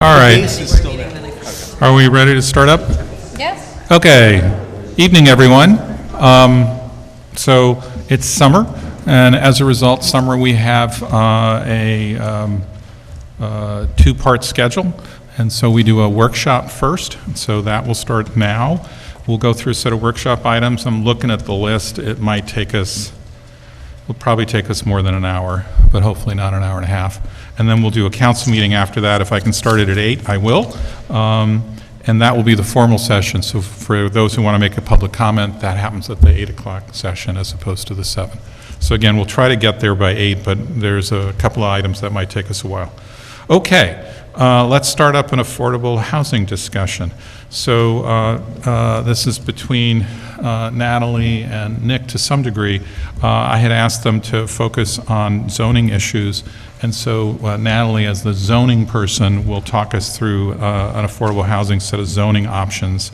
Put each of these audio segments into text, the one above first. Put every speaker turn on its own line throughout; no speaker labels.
All right. Are we ready to start up?
Yes.
Okay. Evening, everyone. So it's summer, and as a result, summer we have a two-part schedule, and so we do a workshop first. So that will start now. We'll go through a set of workshop items. I'm looking at the list. It might take us. Will probably take us more than an hour, but hopefully not an hour and a half. And then we'll do a council meeting after that. If I can start it at 8, I will. And that will be the formal session. So for those who want to make a public comment, that happens at the 8 o'clock session as opposed to the 7. So again, we'll try to get there by 8, but there's a couple of items that might take us a while. Okay, let's start up an affordable housing discussion. So this is between Natalie and Nick to some degree. I had asked them to focus on zoning issues, and so Natalie, as the zoning person, will talk us through an affordable housing set of zoning options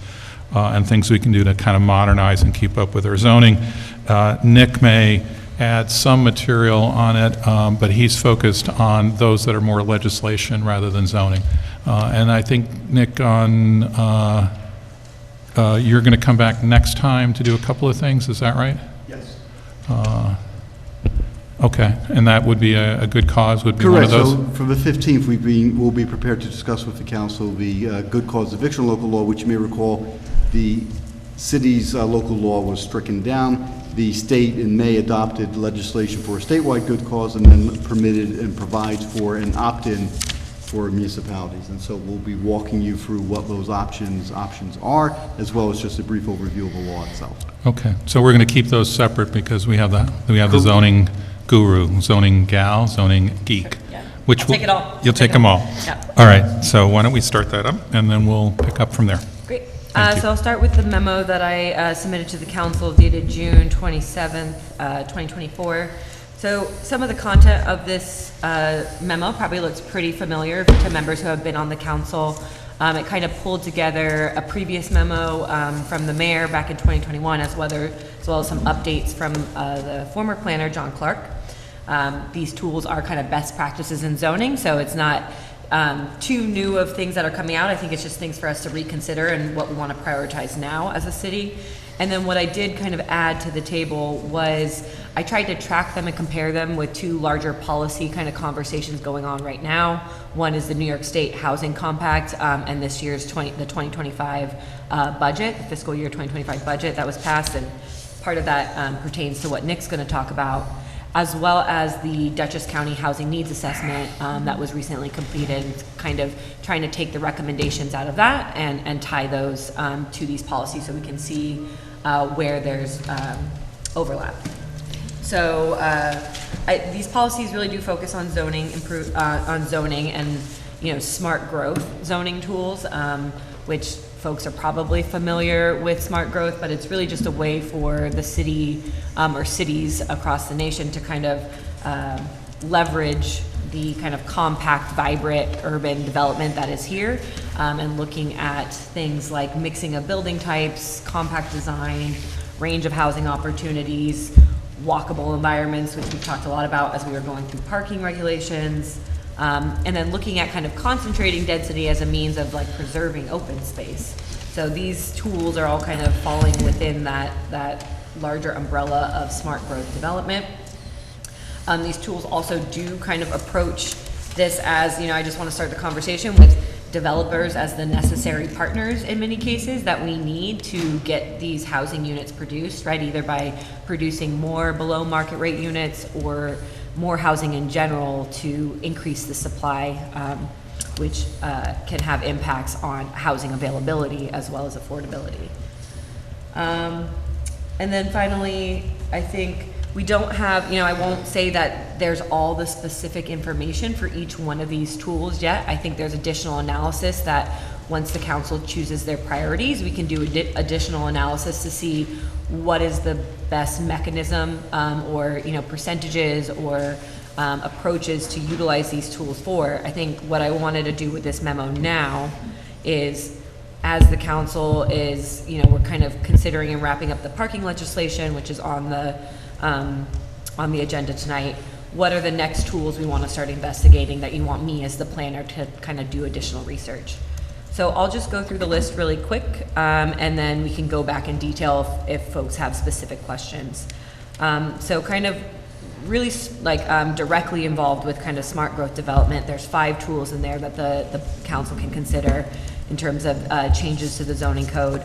and things we can do to kind of modernize and keep up with our zoning. Nick may add some material on it, but he's focused on those that are more legislation rather than zoning. And I think, Nick, on you're going to come back next time to do a couple of things, is that right?
Yes.
Okay, and that would be a good cause, would be one of
Correct.
those?
So for the 15th, we'll be prepared to discuss with the council the good cause eviction local law, which you may recall the city's local law was stricken down. The state in May adopted legislation for a statewide good cause and then permitted and provides for an opt-in for municipalities. And so we'll be walking you through what those options are, as well as just a brief overview of the law itself.
Okay, so we're going to keep those separate because we have the zoning guru, zoning gal, zoning geek.
Yeah.
Which
I'll take it all.
You'll take them all?
Yeah.
All right, so why don't we start that up, and then we'll pick up from there.
Great.
Thank you.
So I'll start with the memo that I submitted to the council dated June 27th, 2024. So some of the content of this memo probably looks pretty familiar to members who have been on the council. It kind of pulled together a previous memo from the mayor back in 2021, as well as some updates from the former planner, John Clark. These tools are kind of best practices in zoning, so it's not too new of things that are coming out. I think it's just things for us to reconsider and what we want to prioritize now as a city. And then what I did kind of add to the table was I tried to track them and compare them with two larger policy kind of conversations going on right now. One is the New York State Housing Compact and this year's the 2025 budget, the fiscal year 2025 budget that was passed, and part of that pertains to what Nick's going to talk about, as well as the Dutchess County Housing Needs Assessment that was recently completed, kind of trying to take the recommendations out of that and tie those to these policies so we can see where there's overlap. So these policies really do focus on zoning, on zoning and smart growth zoning tools, which folks are probably familiar with smart growth, but it's really just a way for the city or cities across the nation to kind of leverage the kind of compact, vibrant urban development that is here, and looking at things like mixing of building types, compact design, range of housing opportunities, walkable environments, which we've talked a lot about as we were going through parking regulations, and then looking at kind of concentrating density as a means of like preserving open space. So these tools are all kind of falling within that larger umbrella of smart growth development. These tools also do kind of approach this as, I just want to start the conversation with developers as the necessary partners in many cases that we need to get these housing units produced, right? Either by producing more below market rate units or more housing in general to increase the supply, which can have impacts on housing availability as well as affordability. And then finally, I think we don't have, I won't say that there's all the specific information for each one of these tools yet. I think there's additional analysis that once the council chooses their priorities, we can do additional analysis to see what is the best mechanism or percentages or approaches to utilize these tools for. I think what I wanted to do with this memo now is, as the council is, we're kind of considering and wrapping up the parking legislation, which is on the agenda tonight. what are the next tools we want to start investigating that you want me as the planner to kind of do additional research. So I'll just go through the list really quick, and then we can go back in detail if folks have specific questions. So kind of really directly involved with kind of smart growth development, there's 5 tools in there that the council can consider in terms of changes to the zoning code.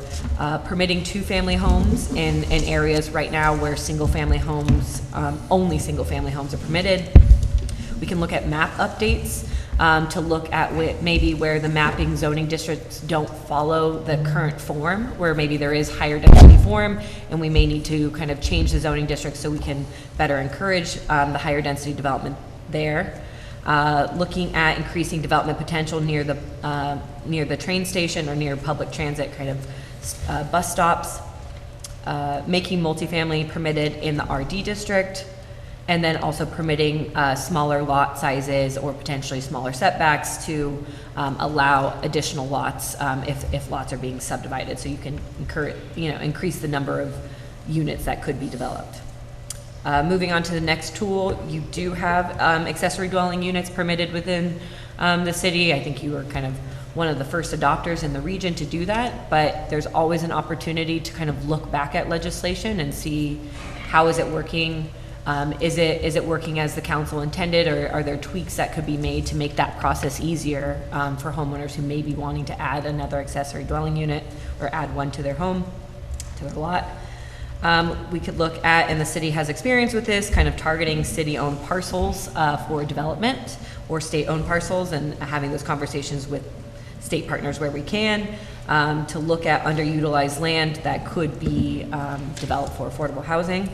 Permitting 2-family homes in areas right now where single-family homes, only single-family homes are permitted. We can look at map updates to look at maybe where the mapping zoning districts don't follow the current form, where maybe there is higher density form, and we may need to kind of change the zoning district so we can better encourage the higher density development there. Looking at increasing development potential near the train station or near public transit kind of bus stops. Making multifamily permitted in the RD district, and then also permitting smaller lot sizes or potentially smaller setbacks to allow additional lots if lots are being subdivided, so you can increase the number of units that could be developed. Moving on to the next tool, you do have accessory dwelling units permitted within the city. I think you were kind of one of the first adopters in the region to do that, but there's always an opportunity to kind of look back at legislation and see how is it working. Is it working as the council intended, or are there tweaks that could be made to make that process easier for homeowners who may be wanting to add another accessory dwelling unit or add one to their home, to their lot? We could look at, and the city has experience with this, kind of targeting city-owned parcels for development or state-owned parcels, and having those conversations with state partners where we can to look at underutilized land that could be developed for affordable housing.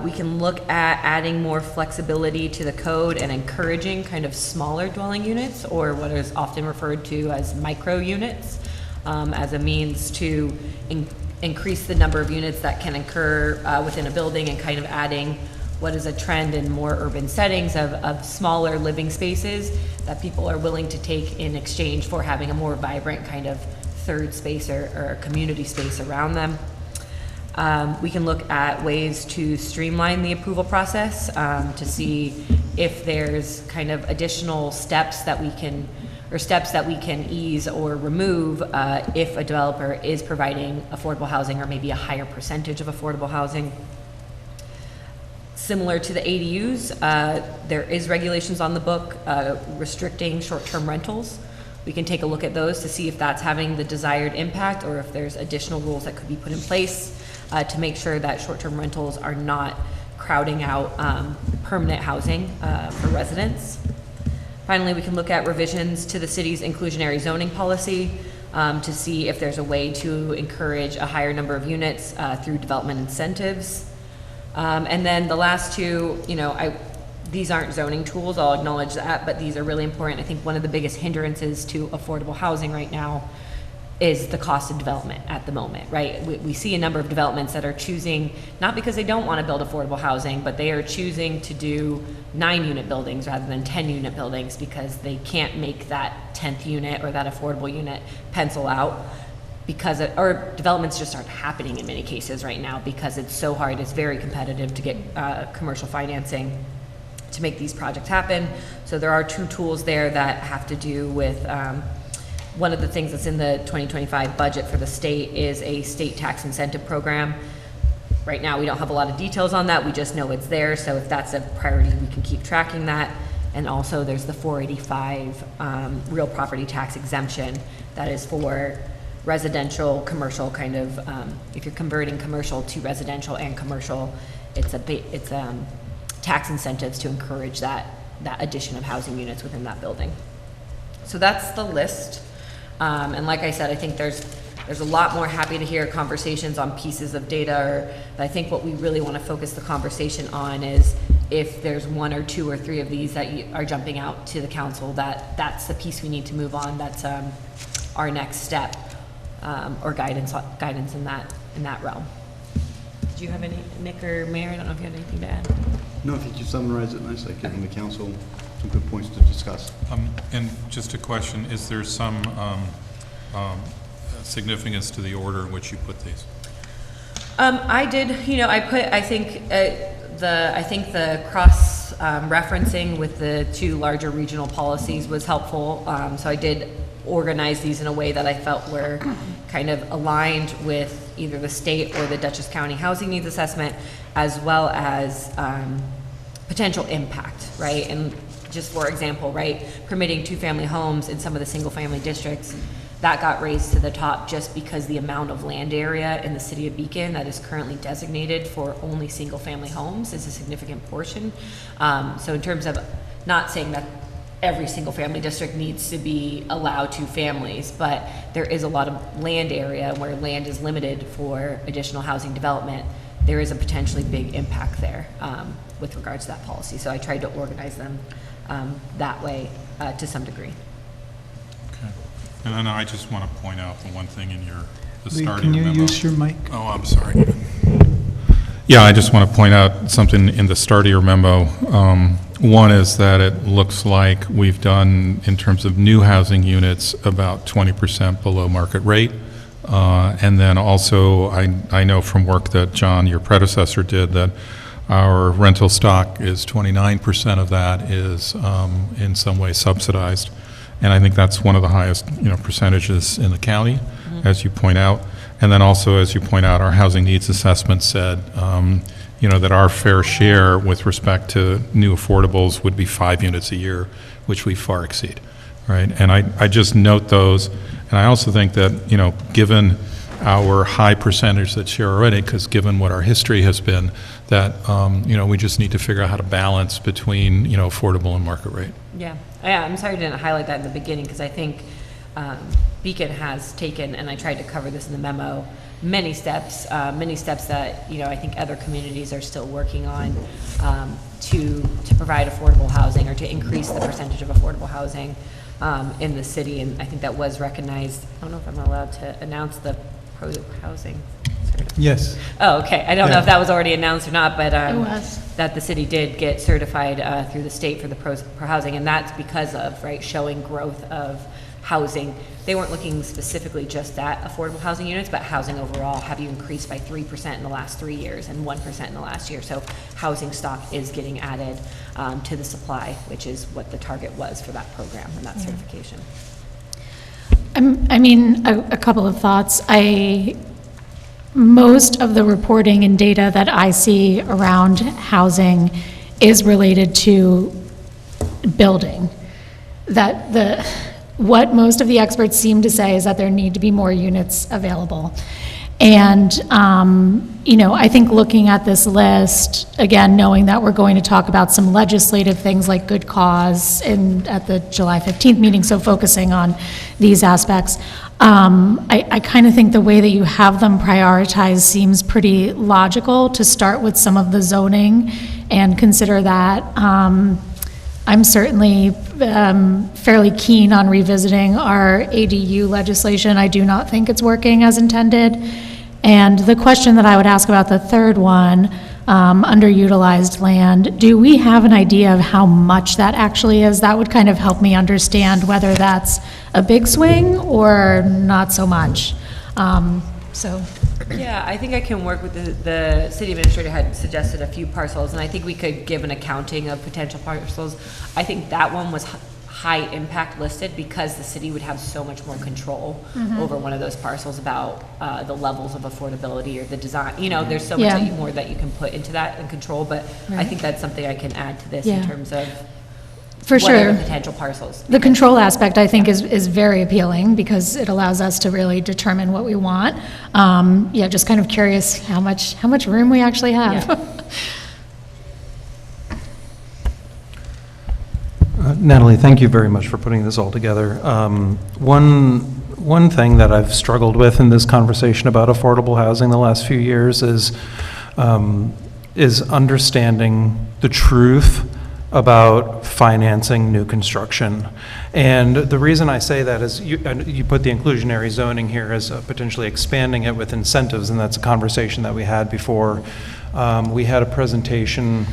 We can look at adding more flexibility to the code and encouraging kind of smaller dwelling units, or what is often referred to as micro units, as a means to increase the number of units that can occur within a building, and kind of adding what is a trend in more urban settings of smaller living spaces that people are willing to take in exchange for having a more vibrant kind of third space or community space around them. We can look at ways to streamline the approval process to see if there's kind of additional steps that we can ease or remove if a developer is providing affordable housing, or maybe a higher percentage of affordable housing. Similar to the ADUs, there is regulations on the book restricting short-term rentals. We can take a look at those to see if that's having the desired impact, or if there's additional rules that could be put in place to make sure that short-term rentals are not crowding out permanent housing for residents. Finally, we can look at revisions to the city's inclusionary zoning policy to see if there's a way to encourage a higher number of units through development incentives. And then the last two, these aren't zoning tools, I'll acknowledge that, but these are really important. I think one of the biggest hindrances to affordable housing right now is the cost of development at the moment, right? We see a number of developments that are choosing, not because they don't want to build affordable housing, but they are choosing to do 9-unit buildings rather than 10-unit buildings because they can't make that 10th unit or that affordable unit pencil out, or developments just aren't happening in many cases right now because it's so hard, it's very competitive to get commercial financing to make these projects happen. So there are 2 tools there that have to do with one of the things that's in the 2025 budget for the state is a state tax incentive program. Right now, we don't have a lot of details on that. We just know it's there. So if that's a priority, we can keep tracking that. And also there's the 485 real property tax exemption that is for residential, commercial kind of, if you're converting commercial to residential and commercial, it's tax incentives to encourage that addition of housing units within that building. So that's the list. And like I said, I think there's a lot more. Happy to hear conversations on pieces of data, but I think what we really want to focus the conversation on is if there's 1 or 2 or 3 of these that are jumping out to the council, that's the piece we need to move on. That's our next step or guidance in that realm. Do you have any, Nick or Mayor? I don't know if you have anything to add.
No, I think you summarized it nicely, giving the council some good points to discuss.
And just a question, is there some significance to the order in which you put these?
I did, I think I think the cross referencing with the two larger regional policies was helpful. So I did organize these in a way that I felt were kind of aligned with either the state or the Dutchess County Housing Needs Assessment, as well as potential impact, right? And just for example, right, permitting two-family homes in some of the single-family districts, that got raised to the top just because the amount of land area in the city of Beacon that is currently designated for only single-family homes is a significant portion. So in terms of not saying that every single-family district needs to be allowed two families, but there is a lot of land area where land is limited for additional housing development. There is a potentially big impact there with regards to that policy. So I tried to organize them that way to some degree.
Okay. And then I just want to point out the one thing in the
Lee,
starting
can you
memo.
use your mic?
Oh, I'm sorry. Yeah, I just want to point out something in the start of your memo. One is that it looks like we've done, in terms of new housing units, about 20% below market rate. And then also, I know from work that John, your predecessor, did, that our rental stock is 29% of that is in some way subsidized. And I think that's one of the highest, percentages in the county, as you point out. And then also, as you point out, our housing needs assessment said, that our fair share with respect to new affordables would be 5 units a year, which we far exceed, right? And I just note those. And I also think that, given our high percentage that's share already, because given what our history has been, that, we just need to figure out how to balance between, affordable and market rate.
Yeah, I'm sorry I didn't highlight that in the beginning, because I think Beacon has taken, and I tried to cover this in the memo, many steps that, I think other communities are still working on to provide affordable housing, or to increase the percentage of affordable housing in the city. And I think that was recognized. I don't know if I'm allowed to announce the pro housing.
Yes.
Oh, okay. I don't know if that was already announced or not, but
It was.
that the city did get certified through the state for the pro housing, and that's because of, right, showing growth of housing. They weren't looking specifically just at affordable housing units, but housing overall. Have you increased by 3% in the last 3 years and 1% in the last year? So housing stock is getting added to the supply, which is what the target was for that program and that certification.
I mean, a couple of thoughts. Most of the reporting and data that I see around housing is related to building. What most of the experts seem to say is that there need to be more units available. And, I think looking at this list, again, knowing that we're going to talk about some legislative things like good cause at the July 15th meeting, so focusing on these aspects, I kind of think the way that you have them prioritized seems pretty logical, to start with some of the zoning and consider that. I'm certainly fairly keen on revisiting our ADU legislation. I do not think it's working as intended. And the question that I would ask about the third one, underutilized land, do we have an idea of how much that actually is? That would kind of help me understand whether that's a big swing or not so much.
Yeah, I think I can work with the city administrator had suggested a few parcels, and I think we could give an accounting of potential parcels. I think that one was high impact listed because the city would have so much more control over one of those parcels about the levels of affordability or the design. There's so much more that you can put into that and control, but I think that's something I can add to this in terms of
For
what are
sure.
the potential parcels.
The control aspect, I think, is very appealing because it allows us to really determine what we want. Just kind of curious how much room we actually have.
Natalie, thank you very much for putting this all together. One thing that I've struggled with in this conversation about affordable housing the last few years is understanding the truth about financing new construction. And the reason I say that is you put the inclusionary zoning here as potentially expanding it with incentives, and that's a conversation that we had before. We had a presentation.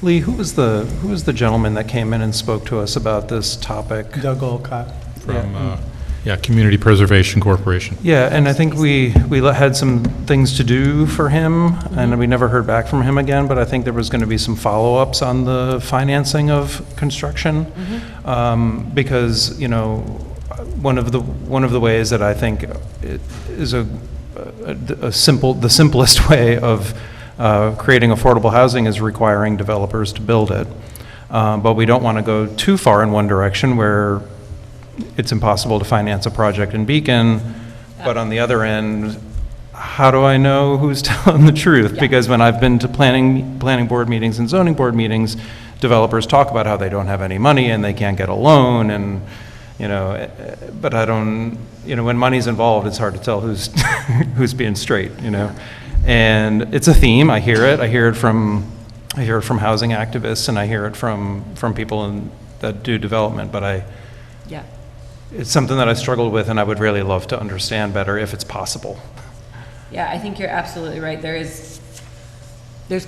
Lee, who was the gentleman that came in and spoke to us about this topic?
Doug Olcott.
From Yeah, Community Preservation Corporation.
Yeah, and I think we had some things to do for him, and we never heard back from him again, but I think there was going to be some follow-ups on the financing of construction. Because, you know, one of the ways that I think it is the simplest way of creating affordable housing is requiring developers to build it. But we don't want to go too far in one direction where it's impossible to finance a project in Beacon, but on the other end, how do I know who's telling the truth?
Yeah.
Because when I've been to planning board meetings and zoning board meetings, developers talk about how they don't have any money and they can't get a loan, and, you know, but I don't, you know, when money's involved, it's hard to tell who's, who's being straight, you know? And it's a theme, I hear it from housing activists, and I hear it from people that do development, but
Yeah.
it's something that I struggled with, and I would really love to understand better if it's possible.
Yeah, I think you're absolutely right. There's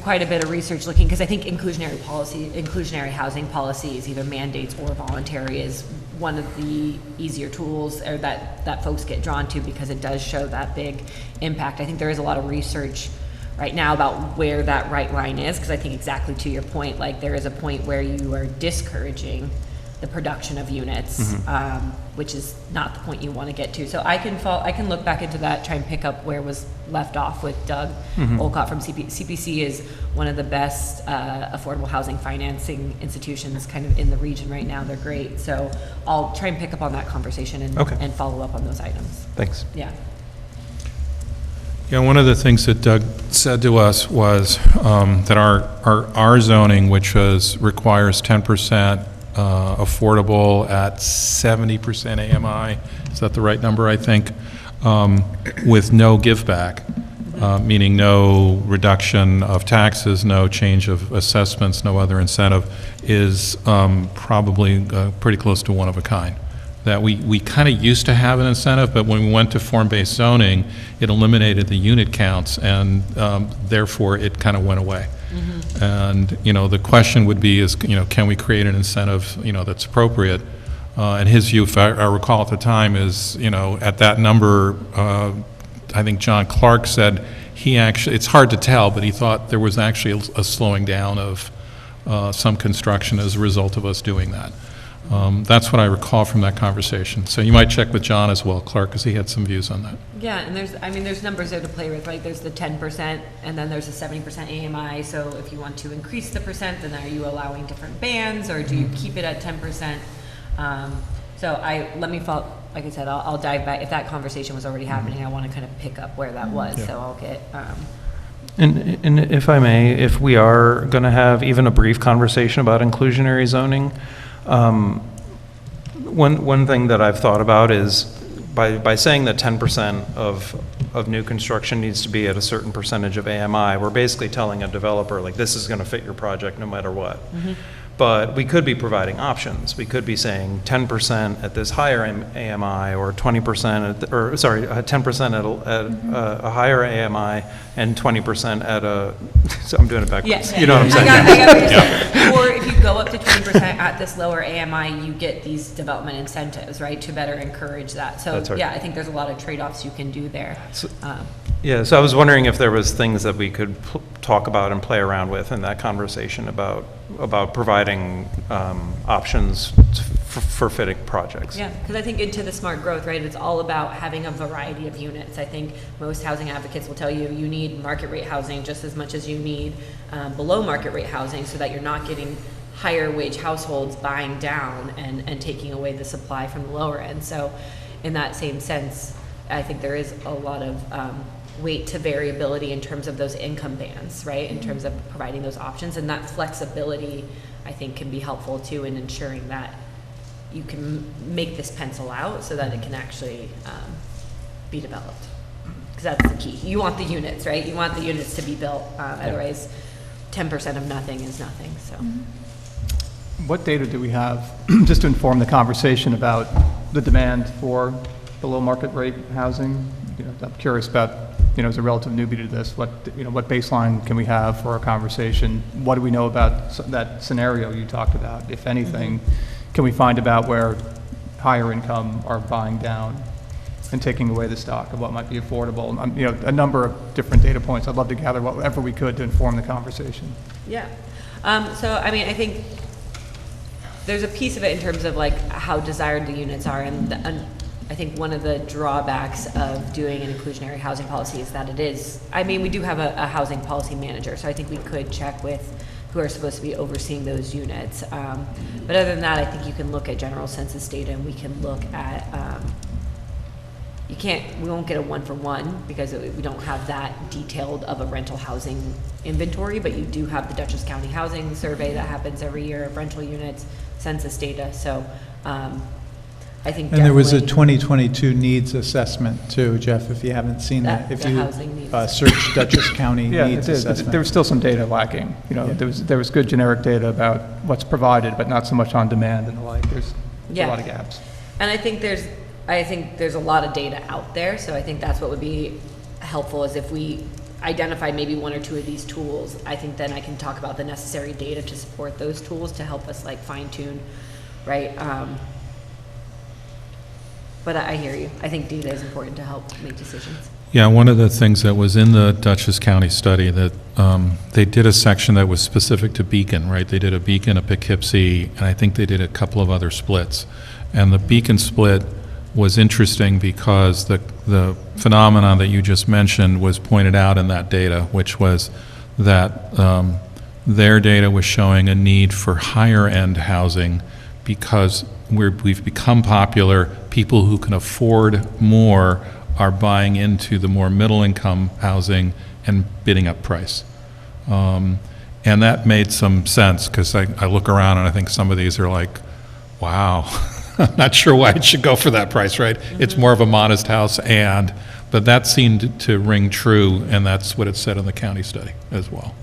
quite a bit of research looking, because I think inclusionary housing policies, either mandates or voluntary, is one of the easier tools or that folks get drawn to, because it does show that big impact. I think there is a lot of research right now about where that right line is, because I think exactly to your point, like there is a point where you are discouraging the production of units, which is not the point you want to get to. So I can look back into that, try and pick up where was left off with Doug Olcott from CPC is one of the best affordable housing financing institutions kind of in the region right now. They're great. So I'll try and pick up on that conversation and follow up on those items.
Thanks.
Yeah.
Yeah, one of the things that Doug said to us was that our zoning, which requires 10% affordable at 70% AMI, is that the right number, I think, with no give back, meaning no reduction of taxes, no change of assessments, no other incentive, is probably pretty close to one of a kind. That we kind of used to have an incentive, but when we went to form-based zoning, it eliminated the unit counts, and therefore it kind of went away. And, you know, the question would be is, you know, can we create an incentive, you know, that's appropriate? And his view, if I recall at the time, is, you know, at that number, I think John Clark said it's hard to tell, but he thought there was actually a slowing down of some construction as a result of us doing that. That's what I recall from that conversation. So you might check with John as well, Clark, because he had some views on that.
Yeah, and there's numbers there to play with, right? There's the 10%, and then there's a 70% AMI. So if you want to increase the percent, then are you allowing different bands, or do you keep it at 10%? Let me follow. Like I said, I'll dive back. If that conversation was already happening, I want to kind of pick up where that was. Yeah. So I'll get.
And if I may, if we are going to have even a brief conversation about inclusionary zoning, one thing that I've thought about is by saying that 10% of new construction needs to be at a certain percentage of AMI, we're basically telling a developer, like, this is going to fit your project no matter what. But we could be providing options. We could be saying 10% at this higher AMI, or 20% at, 10% at a higher AMI, and 20% at a. So I'm doing it backwards.
Yes,
you know what I'm saying?
I got what you're saying. Or if you go up to 20% at this lower AMI, you get these development incentives, right, to better encourage that. So
That's right.
Yeah, I think there's a lot of trade-offs you can do there.
Yeah, so I was wondering if there was things that we could talk about and play around with in that conversation about providing options for fitting projects.
Yeah, because I think into the smart growth, right, it's all about having a variety of units. I think most housing advocates will tell you you need market rate housing just as much as you need below market rate housing, so that you're not getting higher wage households buying down and taking away the supply from the lower end. So in that same sense, I think there is a lot of weight to variability in terms of those income bands, right? In terms of providing those options, and that flexibility, I think, can be helpful too in ensuring that you can make this pencil out so that it can actually be developed. Because that's the key. You want the units, right? You want the units to be built. Otherwise, 10% of nothing is nothing. So,
what data do we have just to inform the conversation about the demand for below market rate housing? You know, I'm curious about, you know, as a relative newbie to this, what baseline can we have for our conversation? What do we know about that scenario you talked about, if anything? Can we find about where higher income are buying down and taking away the stock of what might be affordable. You know, a number of different data points. I'd love to gather whatever we could to inform the conversation.
Yeah. So, I mean, I think there's a piece of it in terms of like how desired the units are, and I think one of the drawbacks of doing an inclusionary housing policy is that it is, I mean, we do have a housing policy manager, so I think we could check with who are supposed to be overseeing those units. But other than that, I think you can look at general census data, and we can look at, we won't get a one-for-one because we don't have that detailed of a rental housing inventory, but you do have the Dutchess County Housing Survey that happens every year of rental units, census data, so I think
And there was a
definitely
2022 needs assessment too, Jeff, if you haven't seen that. If
the
you
housing needs.
search Dutchess County
Yeah,
needs
it is.
assessment.
There was still some data lacking. You know,
Yeah.
there was good generic data about what's provided, but not so much on demand and the like. There's a
Yeah.
lot of gaps.
And I think there's a lot of data out there, so I think that's what would be helpful is if we identified maybe one or two of these tools. I think then I can talk about the necessary data to support those tools to help us like fine tune, right? But I hear you. I think data is important to help make decisions.
Yeah, one of the things that was in the Dutchess County study that they did a section that was specific to Beacon, right? They did a Beacon, a Poughkeepsie, and I think they did a couple of other splits. And the Beacon split was interesting because the phenomenon that you just mentioned was pointed out in that data, which was that their data was showing a need for higher-end housing because we've become popular. People who can afford more are buying into the more middle-income housing and bidding up price. And that made some sense because I look around and I think some of these are like, wow, I'm not sure why it should go for that price, right? It's more of a modest house but that seemed to ring true, and that's what it said in the county study as well.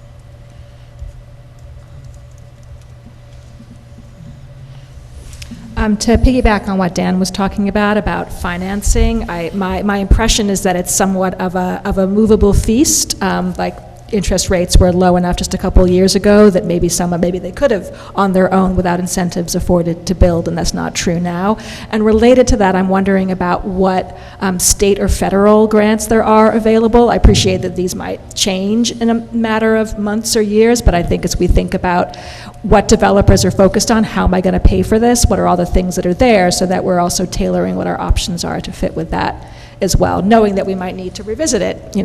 To piggyback on what Dan was talking about financing, my impression is that it's somewhat of a movable feast. Like interest rates were low enough just a couple of years ago that maybe they could have on their own without incentives afforded to build, and that's not true now. And related to that, I'm wondering about what state or federal grants there are available. I appreciate that these might change in a matter of months or years, but I think as we think about what developers are focused on, how am I going to pay for this, what are all the things that are there, so that we're also tailoring what our options are to fit with that as well, knowing that we might need to revisit it,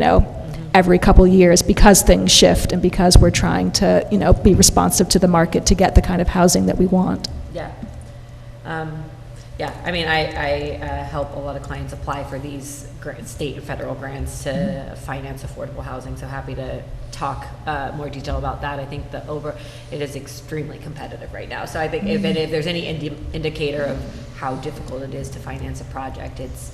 every couple years because things shift and because we're trying to, be responsive to the market to get the kind of housing that we want.
Yeah. Yeah, I mean, I help a lot of clients apply for these state and federal grants to finance affordable housing, so happy to talk more detail about that. I think it is extremely competitive right now. So I think if there's any indicator of how difficult it is to finance a project, it's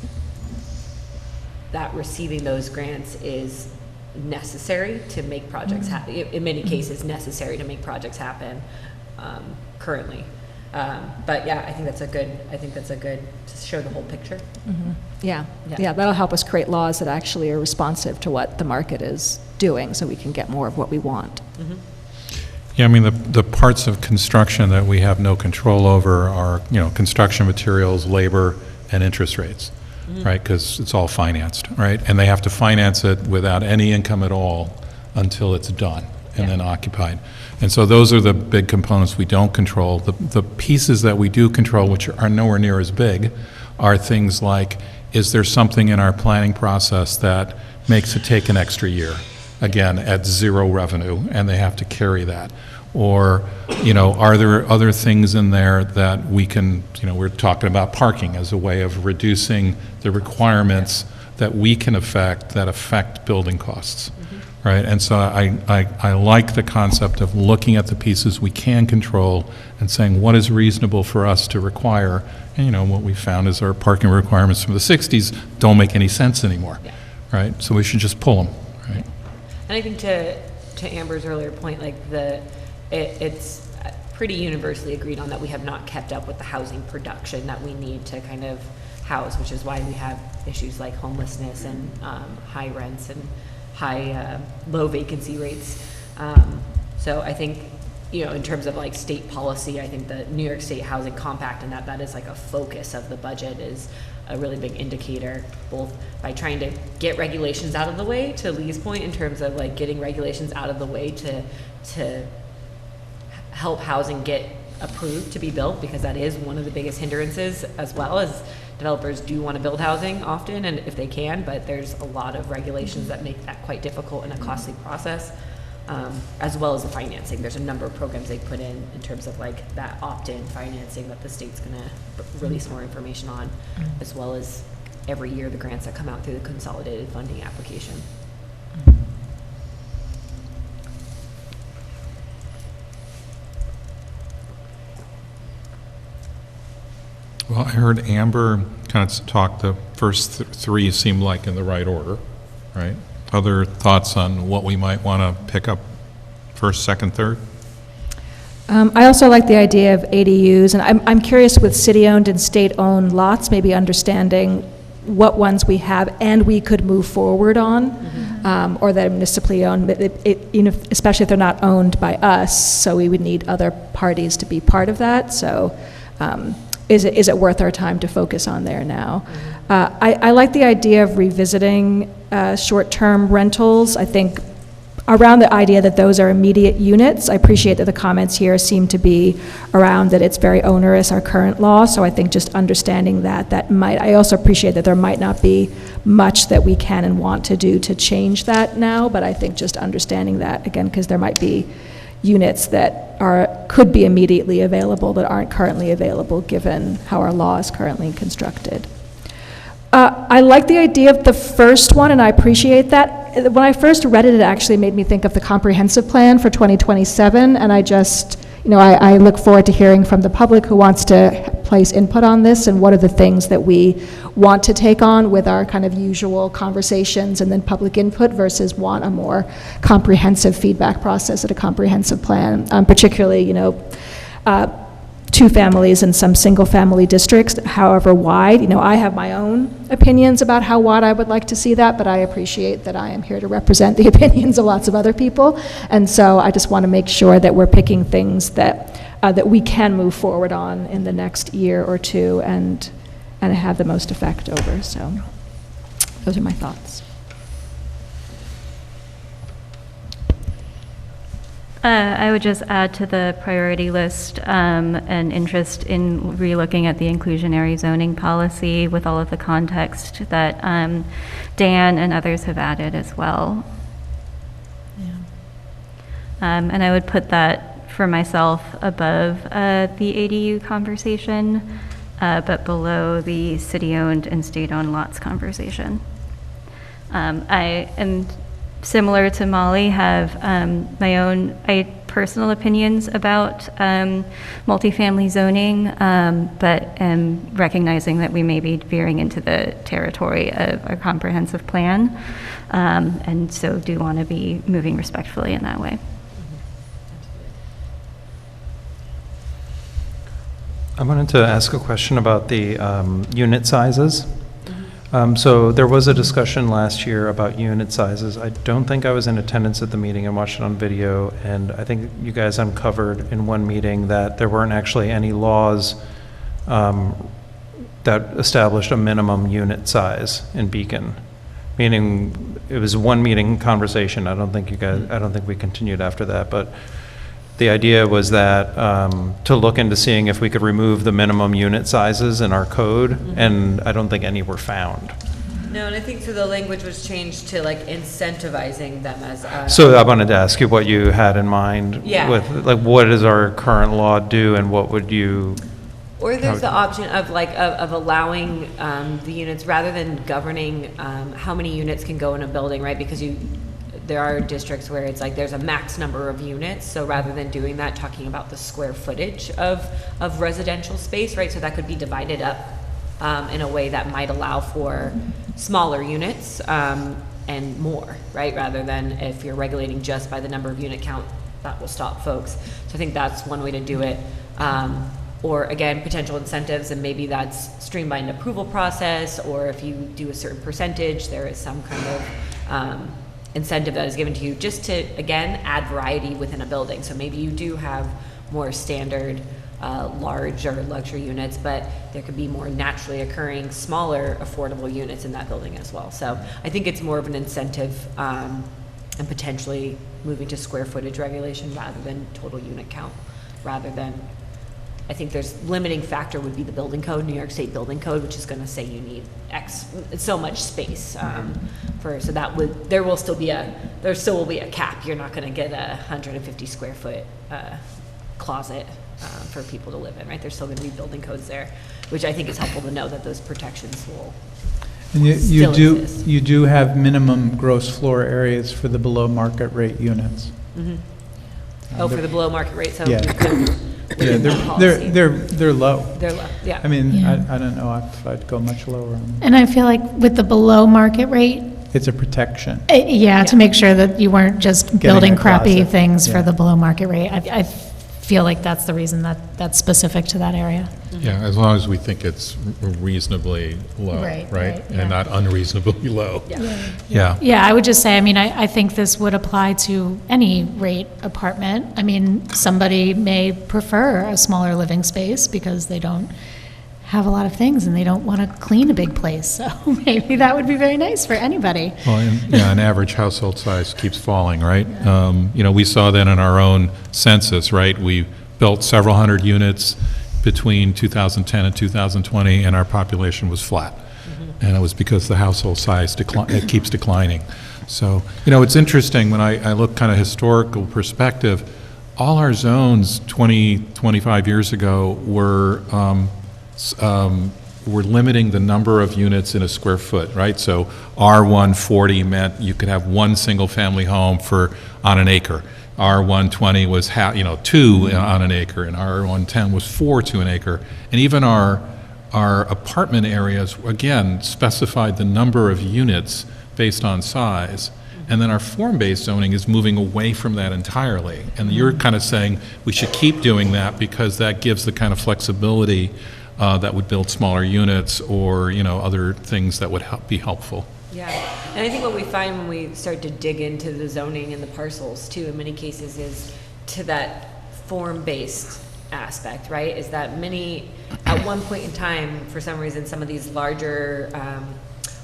that receiving those grants is necessary to make projects happen. In many cases, necessary to make projects happen currently. But yeah, I think that's a good to show the whole picture.
Yeah, that'll help us create laws that actually are responsive to what the market is doing, so we can get more of what we want.
Yeah, I mean, the parts of construction that we have no control over are, construction materials, labor, and interest rates, right? Because it's all financed, right? And they have to finance it without any income at all until it's done and then occupied. And so those are the big components we don't control. The pieces that we do control, which are nowhere near as big, are things like, is there something in our planning process that makes it take an extra year? Again, at zero revenue, and they have to carry that. Or, are there other things in there that we can, we're talking about parking as a way of reducing the requirements that we can affect that affect building costs, right? And so I like the concept of looking at the pieces we can control and saying what is reasonable for us to require. And, what we found is our parking requirements from the 60s don't make any sense anymore, right? So we should just pull them, right?
And I think to Amber's earlier point, like it's pretty universally agreed on that we have not kept up with the housing production that we need to kind of house, which is why we have issues like homelessness and high rents and low vacancy rates. So I think you know, in terms of like state policy, I think the New York State Housing Compact and that is like a focus of the budget is a really big indicator, both by trying to get regulations out of the way, to Lee's point, in terms of like getting regulations out of the way to help housing get approved to be built, because that is one of the biggest hindrances, as well as developers do want to build housing often, and if they can, but there's a lot of regulations that make that quite difficult and a costly process, as well as the financing. There's a number of programs they put in terms of like that opt-in financing that the state's going to release more information on, as well as every year the grants that come out through the consolidated funding application.
Well, I heard Amber kind of talk, the first three seem like in the right order, right? Other thoughts on what we might want to pick up first, second, third?
I also like the idea of ADUs, and I'm curious with city-owned and state-owned lots, maybe understanding what ones we have and we could move forward on, or that are municipally owned, you know, especially if they're not owned by us, so we would need other parties to be part of that. So is it worth our time to focus on there now? I like the idea of revisiting short-term rentals. I think around the idea that those are immediate units. I appreciate that the comments here seem to be around that it's very onerous, our current law, so I think just understanding that might, I also appreciate that there might not be much that we can and want to do to change that now, but I think just understanding that, again, because there might be units that could be immediately available that aren't currently available given how our law is currently constructed. I like the idea of the first one, and I appreciate that. When I first read it, it actually made me think of the comprehensive plan for 2027, and I just, you know, I look forward to hearing from the public who wants to place input on this, and what are the things that we want to take on with our kind of usual conversations and then public input versus want a more comprehensive feedback process at a comprehensive plan, particularly, you know, two families and some single-family districts, however wide. You know, I have my own opinions about how wide I would like to see that, but I appreciate that I am here to represent the opinions of lots of other people. And so I just want to make sure that we're picking things that that we can move forward on in the next year or two and have the most effect over. So those are my thoughts.
I would just add to the priority list an interest in relooking at the inclusionary zoning policy with all of the context that Dan and others have added as well. Yeah. And I would put that for myself above the ADU conversation, but below the city-owned and state-owned lots conversation. I am, similar to Molly, have my own personal opinions about multifamily zoning, but am recognizing that we may be veering into the territory of a comprehensive plan, and so do want to be moving respectfully in that way.
I wanted to ask a question about the unit sizes. So there was a discussion last year about unit sizes. I don't think I was in attendance at the meeting. I watched it on video, and I think you guys uncovered in one meeting that there weren't actually any laws that established a minimum unit size in Beacon, meaning it was one meeting conversation. I don't think we continued after that, but the idea was that to look into seeing if we could remove the minimum unit sizes in our code, and I don't think any were found.
No, and I think so the language was changed to like incentivizing them as
So I wanted to ask you what you had in mind.
Yeah.
With, like, what does our current law do, and what would you?
Or there's the option of like, of allowing the units, rather than governing how many units can go in a building, right? Because there are districts where it's like there's a max number of units, so rather than doing that, talking about the square footage of residential space, right? So that could be divided up in a way that might allow for smaller units and more, right? Rather than if you're regulating just by the number of unit count, that will stop folks. So I think that's one way to do it. Or again, potential incentives, and maybe that's streamlined approval process, or if you do a certain percentage, there is some kind of incentive that is given to you just to, again, add variety within a building. So maybe you do have more standard, large or luxury units, but there could be more naturally occurring, smaller, affordable units in that building as well. So I think it's more of an incentive, and potentially moving to square footage regulation rather than total unit count, rather than, I think there's limiting factor would be the building code, New York State building code, which is going to say you need so much space so that would, there still will be a cap. You're not going to get a 150 square foot closet for people to live in, right? There's still going to be building codes there, which I think is helpful to know that those protections will
And
still exist.
you do have minimum gross floor areas for the below market rate units.
Oh, for the below market rate, so
Yeah.
you could,
Yeah,
within that policy.
they're low.
They're low, yeah.
I mean,
Yeah.
I don't know if I'd go much lower on them.
And I feel like with the below market rate,
It's a protection.
yeah, to make sure that you weren't just building
a
crappy
closet.
things for
Yeah.
the below market rate. I feel like that's the reason that's specific to that area.
Yeah, as long as we think it's reasonably low,
Right,
right?
right, yeah.
And not unreasonably low.
Yeah.
Yeah.
Yeah, I would just say, I mean, I think this would apply to any rate apartment. I mean, somebody may prefer a smaller living space because they don't have a lot of things and they don't want to clean a big place. So maybe that would be very nice for anybody.
Well, an average household size keeps falling, right? We saw that in our own census, right? We built several hundred units between 2010 and 2020, and our population was flat. And it was because the household size it keeps declining. So, it's interesting when I look kind of historical perspective, all our zones 20, 25 years ago were limiting the number of units in a square foot, right? So R140 meant you could have one single-family home on an acre. R120 was 2 on an acre, and R110 was 4 to an acre. And even our apartment areas, again, specified the number of units based on size. And then our form-based zoning is moving away from that entirely. And you're kind of saying we should keep doing that because that gives the kind of flexibility that would build smaller units or, other things that would be helpful.
Yeah, and I think what we find when we start to dig into the zoning and the parcels too, in many cases, is to that form-based aspect, right? Is that at one point in time, for some reason, some of these larger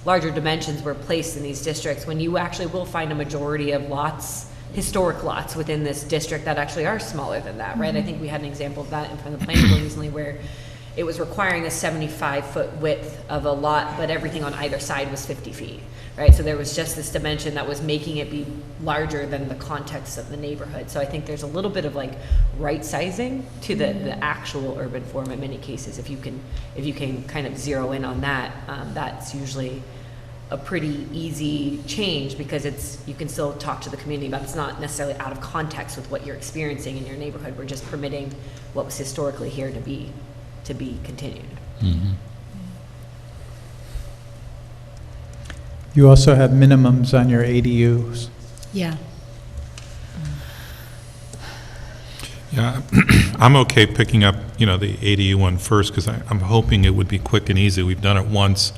dimensions were placed in these districts, when you actually will find a majority of lots, historic lots within this district that actually are smaller than that, right? I think we had an example of that in front of the planning board recently where it was requiring a 75-foot width of a lot, but everything on either side was 50 feet, right? So there was just this dimension that was making it be larger than the context of the neighborhood. So I think there's a little bit of like right sizing to the actual urban form in many cases. If you can kind of zero in on that, that's usually a pretty easy change because you can still talk to the community about it's not necessarily out of context with what you're experiencing in your neighborhood. We're just permitting what was historically here to be continued.
You also have minimums on your ADUs.
Yeah.
Yeah, I'm okay picking up, the ADU one first because I'm hoping it would be quick and easy. We've done it once.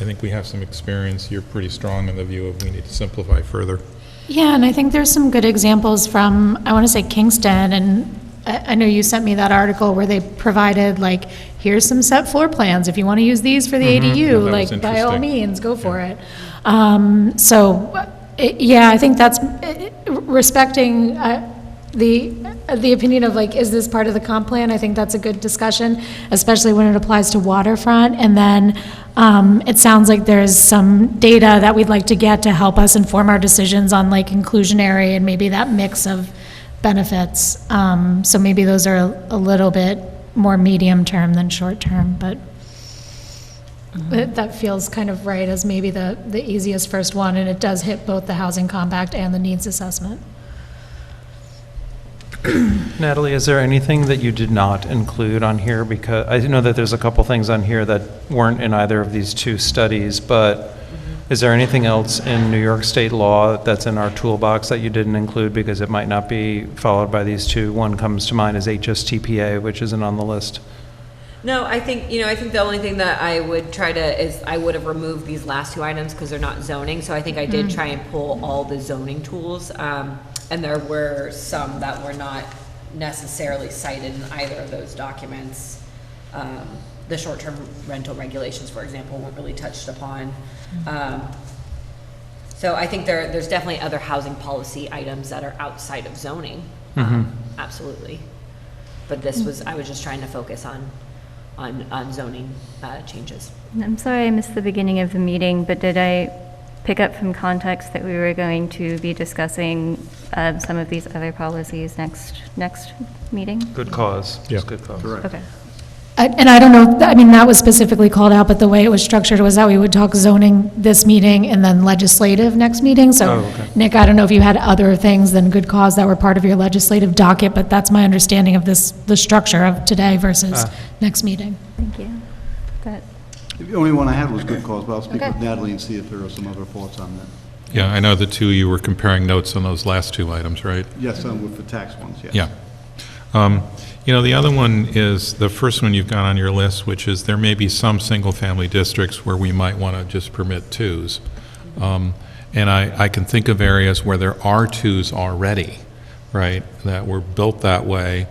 I think we have some experience. You're pretty strong in the view of we need to simplify further.
Yeah, and I think there's some good examples from, I want to say Kingston, and I know you sent me that article where they provided, like, here's some set floor plans. If you want to use these for the
Yeah,
ADU,
that
like,
was
by all
interesting.
means, go for it. Yeah, I think that's respecting the opinion of, like, is this part of the comp plan? I think that's a good discussion, especially when it applies to waterfront. And then it sounds like there's some data that we'd like to get to help us inform our decisions on, like, inclusionary and maybe that mix of benefits. So maybe those are a little bit more medium term than short term, but that feels kind of right as maybe the easiest first one, and it does hit both the housing compact and the needs assessment.
Natalie, is there anything that you did not include on here? Because I know that there's a couple things on here that weren't in either of these two studies, but is there anything else in New York State law that's in our toolbox that you didn't include because it might not be followed by these two? One comes to mind is HSTPA, which isn't on the list.
No, I think the only thing that I would try to, is I would have removed these last two items because they're not zoning, so I think I did try and pull all the zoning tools, and there were some that were not necessarily cited in either of those documents. The short-term rental regulations, for example, weren't really touched upon. So I think there's definitely other housing policy items that are outside of zoning, absolutely. But I was just trying to focus on zoning changes.
I'm sorry I missed the beginning of the meeting, but did I pick up from context that we were going to be discussing some of these other policies next meeting?
Good cause.
Yeah.
Just good cause.
Okay.
And I don't know, I mean, that was specifically called out, but the way it was structured was that we would talk zoning this meeting and then legislative next meeting. So,
Oh, okay.
Nick, I don't know if you had other things than good cause that were part of your legislative docket, but that's my understanding of the structure of today versus next meeting.
Thank you. That
The only one I had was good cause, but I'll speak
Okay.
with Natalie and see if there are some other thoughts on that.
Yeah, I know the two, you were comparing notes on those last two items, right?
Yes, with the tax ones, yes.
Yeah. The other one is, the first one you've got on your list, which is there may be some single-family districts where we might want to just permit twos. And I can think of areas where there are twos already, right, that were built that way.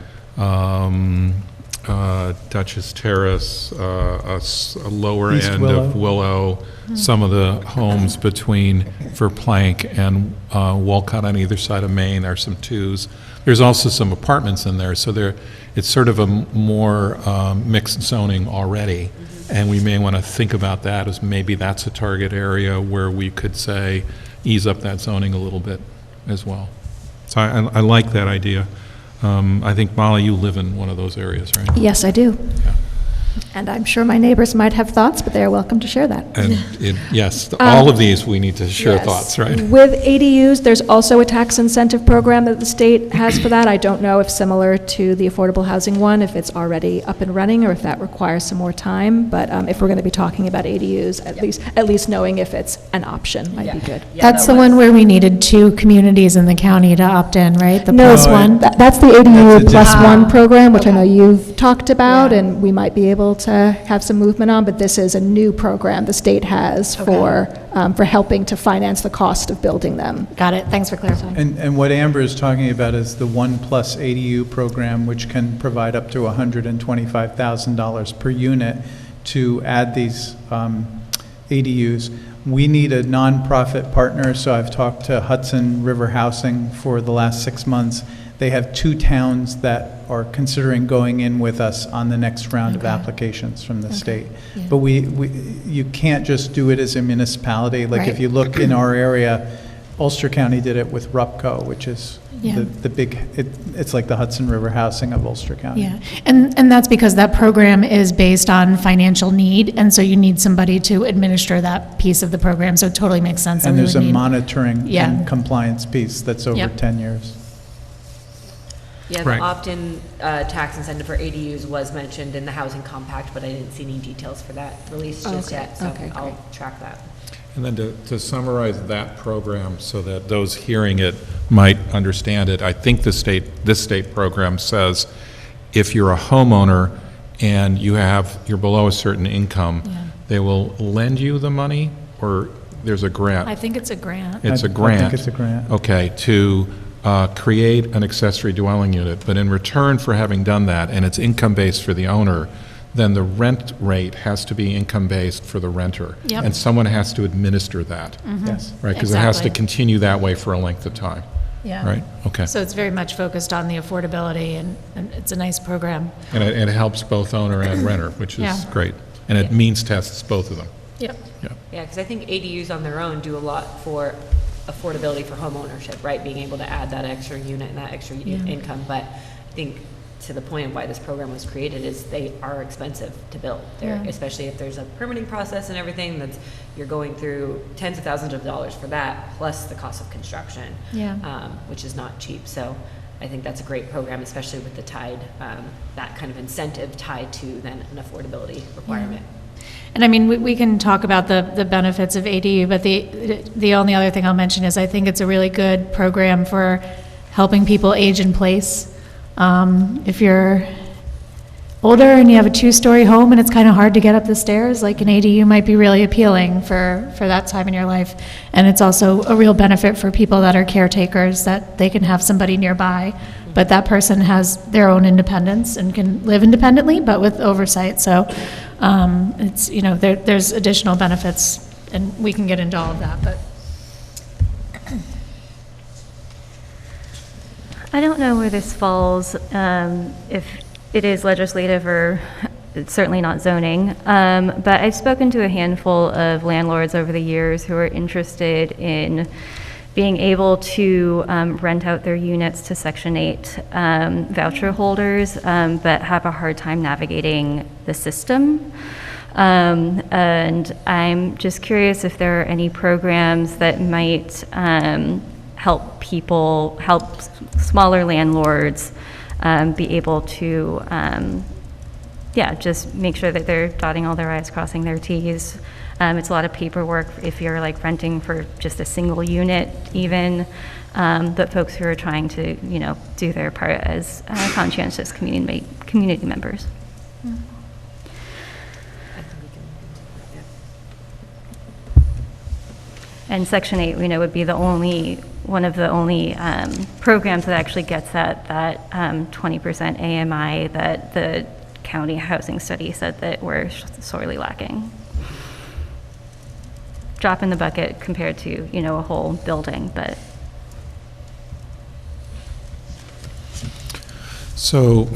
Duchess Terrace, a lower
East
end
Willow.
of Willow, some of the homes between Verplank and Walcott on either side of Maine are some twos. There's also some apartments in there, so it's sort of a more mixed zoning already. And we may want to think about that as maybe that's a target area where we could say, ease up that zoning a little bit as well. So I like that idea. I think, Molly, you live in one of those areas, right?
Yes, I do.
Yeah.
And I'm sure my neighbors might have thoughts, but they are welcome to share that.
And yes, all of these, we need to share
Yes.
thoughts, right?
With ADUs, there's also a tax incentive program that the state has for that. I don't know if similar to the affordable housing one, if it's already up and running or if that requires some more time. But if we're going to be talking about ADUs, at least knowing if it's an option might be good.
Yeah,
That's
that
the one
was-
where we needed 2 communities in the county to opt in, right? The
No,
plus one?
that's the ADU
That's a
plus
different-
one program, which I know
Okay.
you've talked about,
Yeah.
and we might be able to have some movement on, but this is a new program the state has for helping to finance the cost of building them.
Got it, thanks for clarifying.
And what Amber is talking about is the 1+ ADU program, which can provide up to $125,000 per unit to add these ADUs. We need a nonprofit partner, so I've talked to Hudson River Housing for the last 6 months. They have 2 towns that are considering going in with us on the next round of
Okay.
applications from the state.
Yeah.
But you can't just do it as a municipality. Like, if
Right.
you look in our area, Ulster County did it with RUPCO, which is
Yeah.
the big, it's like the Hudson River Housing of Ulster County.
Yeah, and that's because that program is based on financial need, and so you need somebody to administer that piece of the program, so it totally makes sense that
And
we
there's
would
a
need.
monitoring
Yeah.
and compliance piece that's over
Yep.
10 years.
Yeah, the
Right.
opt-in tax incentive for ADUs was mentioned in the housing compact, but I didn't see any details for that released just
Okay,
yet, so
okay,
I'll
great.
track that.
And then to summarize that program so that those hearing it might understand it, I think this state program says if you're a homeowner and you're below a certain income, they will lend you the money, or there's a grant?
I think it's a grant.
It's a
I
grant.
think it's a grant.
Okay, to create an accessory dwelling unit, but in return for having done that, and it's income-based for the owner, then the rent rate has to be income-based for the renter.
Yep.
And someone has to administer that,
Yes.
right? Because it has to
Exactly.
continue that way for a length of time,
Yeah.
right? Okay.
So it's very much focused on the affordability, and it's a nice program.
And it helps both owner and renter, which
Yeah.
is great. And it means tests both of them.
Yep.
Yeah.
Yeah, because I think ADUs on their own do a lot for affordability for home ownership, right? Being able to add that extra unit and that extra income. But I think to the point of why this program was created is they are expensive to build. They're, especially if there's a permitting process and everything, you're going through tens of thousands of dollars for that, plus the cost of construction, which is not cheap. So I think that's a great program, especially with the tied, that kind of incentive tied to then an affordability requirement.
And I mean, we can talk about the benefits of ADU, but the only other thing I'll mention is I think it's a really good program for helping people age in place. If you're older and you have a 2-story home and it's kind of hard to get up the stairs, like an ADU might be really appealing for that time in your life. And it's also a real benefit for people that are caretakers, that they can have somebody nearby, but that person has their own independence and can live independently, but with oversight. So it's, you know, there's additional benefits, and we can get into all of that, but.
I don't know where this falls, if it is legislative or it's certainly not zoning. But I've spoken to a handful of landlords over the years who are interested in being able to rent out their units to Section 8 voucher holders, but have a hard time navigating the system. And I'm just curious if there are any programs that might help smaller landlords be able to, just make sure that they're dotting all their i's, crossing their t's. It's a lot of paperwork if you're like renting for just a single unit even, but folks who are trying to, you know, do their part as conscientious community members. And Section 8, we know, would be one of the only programs that actually gets at that 20% AMI that the county housing study said that we're sorely lacking. Drop in the bucket compared to, you know, a whole building, but.
So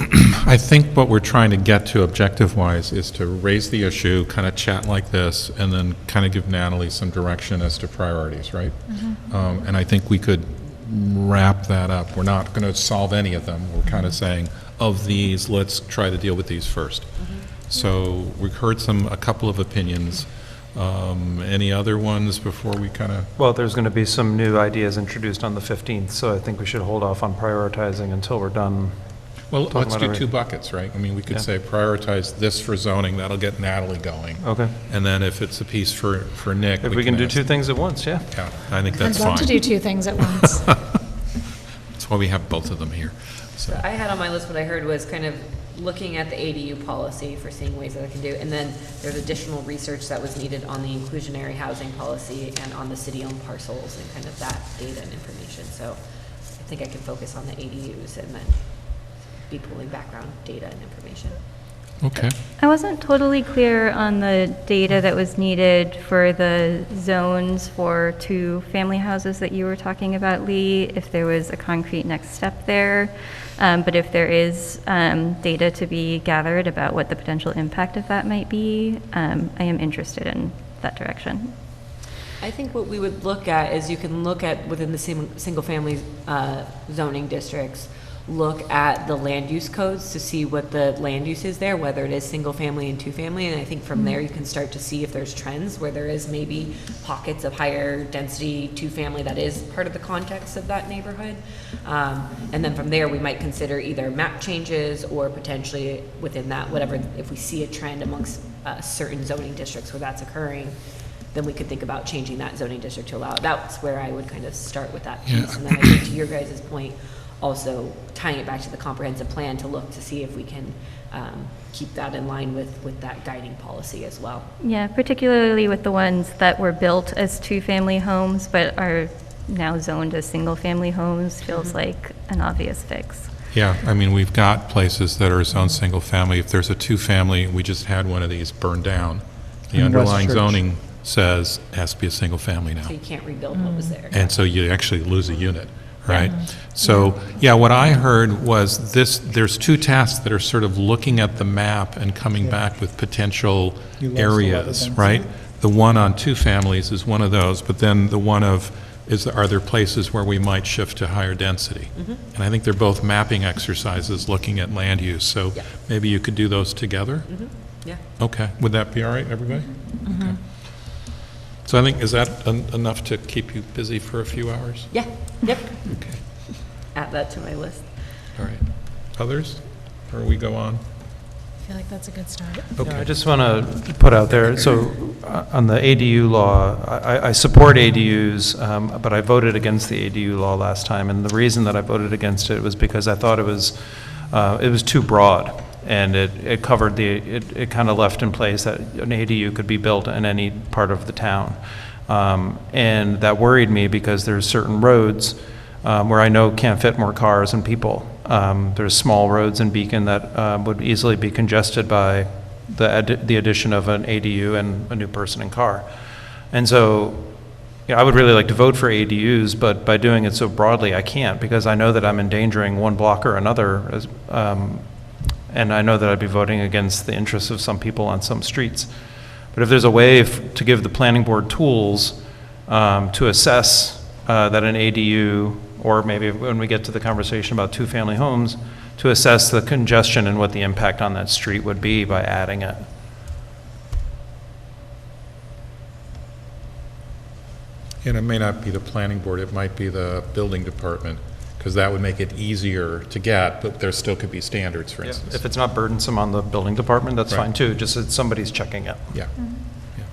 I think what we're trying to get to objective-wise is to raise the issue, kind of chat like this, and then kind of give Natalie some direction as to priorities, right? And I think we could wrap that up. We're not going to solve any of them. We're kind of saying, of these, let's try to deal with these first. So we've heard a couple of opinions. Any other ones before we kind of?
Well, there's going to be some new ideas introduced on the 15th, so I think we should hold off on prioritizing until we're done.
Well,
talking
let's
about
do
everything.
2 buckets, right? I mean, we could
Yeah.
say prioritize this for zoning, that'll get Natalie going.
Okay.
And then if it's a piece for Nick.
If we can do
ask-
2 things at once, yeah.
Yeah, I think
I'd
that's fine.
love to do 2 things at once.
That's why we have both of them here. So,
So I had on my list, what I heard was kind of looking at the ADU policy for seeing ways that I can do, and then there's additional research that was needed on the inclusionary housing policy and on the city-owned parcels and kind of that data and information. So I think I can focus on the ADUs and then be pulling background data and information.
okay.
I wasn't totally clear on the data that was needed for the zones for 2-family houses that you were talking about, Lee, if there was a concrete next step there. But if there is data to be gathered about what the potential impact of that might be, I am interested in that direction.
I think what we would look at is you can look at within the single-family zoning districts, look at the land use codes to see what the land use is there, whether it is single-family and 2-family, and I think from there you can start to see if there's trends where there is maybe pockets of higher density 2-family that is part of the context of that neighborhood. And then from there, we might consider either map changes or potentially within that, whatever, if we see a trend amongst certain zoning districts where that's occurring, then we could think about changing that zoning district to allow it. That's where I would kind of start with that piece. And then I think to your guys' point, also tying it back to the comprehensive plan to look to see if we can keep that in line with that guiding policy as well.
Yeah, particularly with the ones that were built as 2-family homes but are now zoned as single-family homes, feels like an obvious fix.
Yeah, I mean, we've got places that are zoned single-family. If there's a 2-family, we just had one of these burned down. The
In West
underlying
Church.
zoning says it has to be a single-family now.
So you can't rebuild what was there.
And so you actually lose a unit, right? So, yeah, what I heard was there's 2 tasks that are sort of looking at the map and coming back with potential
You lost a lot of
areas,
density.
right? The one on 2 families is one of those, but then the one of, are there places where we might shift to higher density? And I think they're both mapping exercises looking at land use, so
Yeah.
maybe you could do those together?
Yeah.
Okay, would that be all right, everybody? Okay. So I think, is that enough to keep you busy for a few hours?
Yeah, yep.
Okay,
Add that to my list.
all right. Others, or we go on?
I feel like that's a good start.
I
Okay.
just want to put out there, so on the ADU law, I support ADUs, but I voted against the ADU law last time, and the reason that I voted against it was because I thought it was too broad. And it covered it kind of left in place that an ADU could be built in any part of the town. And that worried me because there's certain roads where I know can't fit more cars and people. There's small roads in Beacon that would easily be congested by the addition of an ADU and a new person and car. And so, I would really like to vote for ADUs, but by doing it so broadly, I can't, because I know that I'm endangering one block or another, and I know that I'd be voting against the interests of some people on some streets. But if there's a way to give the planning board tools to assess that an ADU, or maybe when we get to the conversation about two-family homes, to assess the congestion and what the impact on that street would be by adding it.
And it may not be the planning board, it might be the building department, because that would make it easier to get, but there still could be standards, for instance.
If it's not burdensome on the building department, that's
Right.
fine too, just that somebody's checking it.
Yeah. Yeah.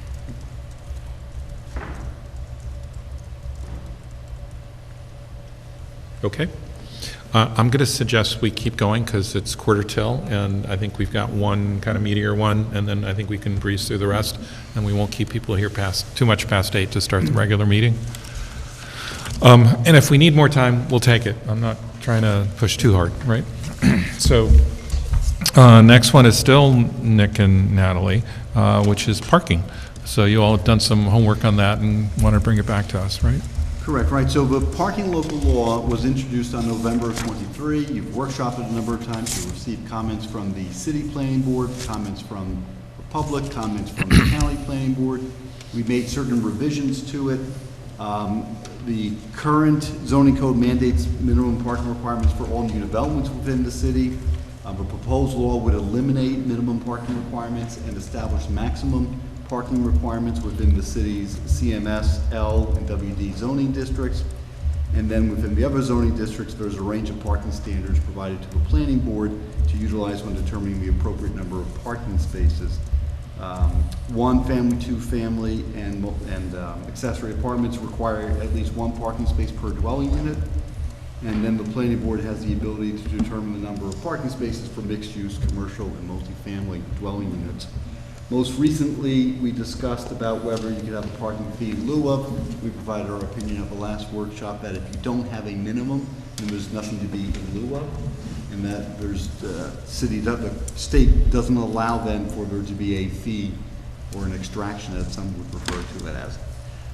Okay. I'm going to suggest we keep going because it's quarter till, and I think we've got one kind of meatier one, and then I think we can breeze through the rest, and we won't keep people here too much past 8 to start the regular meeting. And if we need more time, we'll take it. I'm not trying to push too hard, right? So next one is still Nick and Natalie, which is parking. So you all have done some homework on that and want to bring it back to us, right?
Correct, right. So the parking local law was introduced on November of '23. You've workshopped it a number of times. You've received comments from the city planning board, comments from the public, comments from the county planning board. We made certain revisions to it. The current zoning code mandates minimum parking requirements for all new developments within the city. The proposed law would eliminate minimum parking requirements and establish maximum parking requirements within the city's CMS, L, and WD zoning districts. And then within the other zoning districts, there's a range of parking standards provided to the planning board to utilize when determining the appropriate number of parking spaces. One family, two family, and accessory apartments require at least one parking space per dwelling unit. And then the planning board has the ability to determine the number of parking spaces for mixed-use, commercial, and multifamily dwelling units. Most recently, we discussed about whether you could have a parking fee in lieu of. We provided our opinion at the last workshop that if you don't have a minimum, then there's nothing to be in lieu of, and that there's the state doesn't allow then for there to be a fee or an extraction, as some would refer to it as.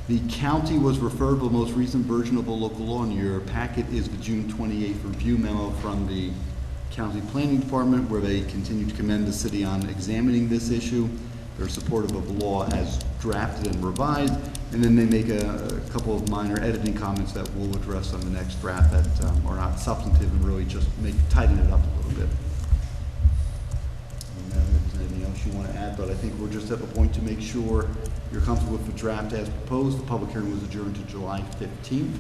The county was referred to the most recent version of the local law. In your packet is the June 28th review memo from the County Planning Department, where they continue to commend the city on examining this issue. They're supportive of the law as drafted and revised, and then they make a couple of minor editing comments that we'll address on the next draft that are not substantive and really just tighten it up a little bit. And if there's anything else you want to add, but I think we're just at the point to make sure you're comfortable with the draft as proposed. The public hearing was adjourned to July 15th.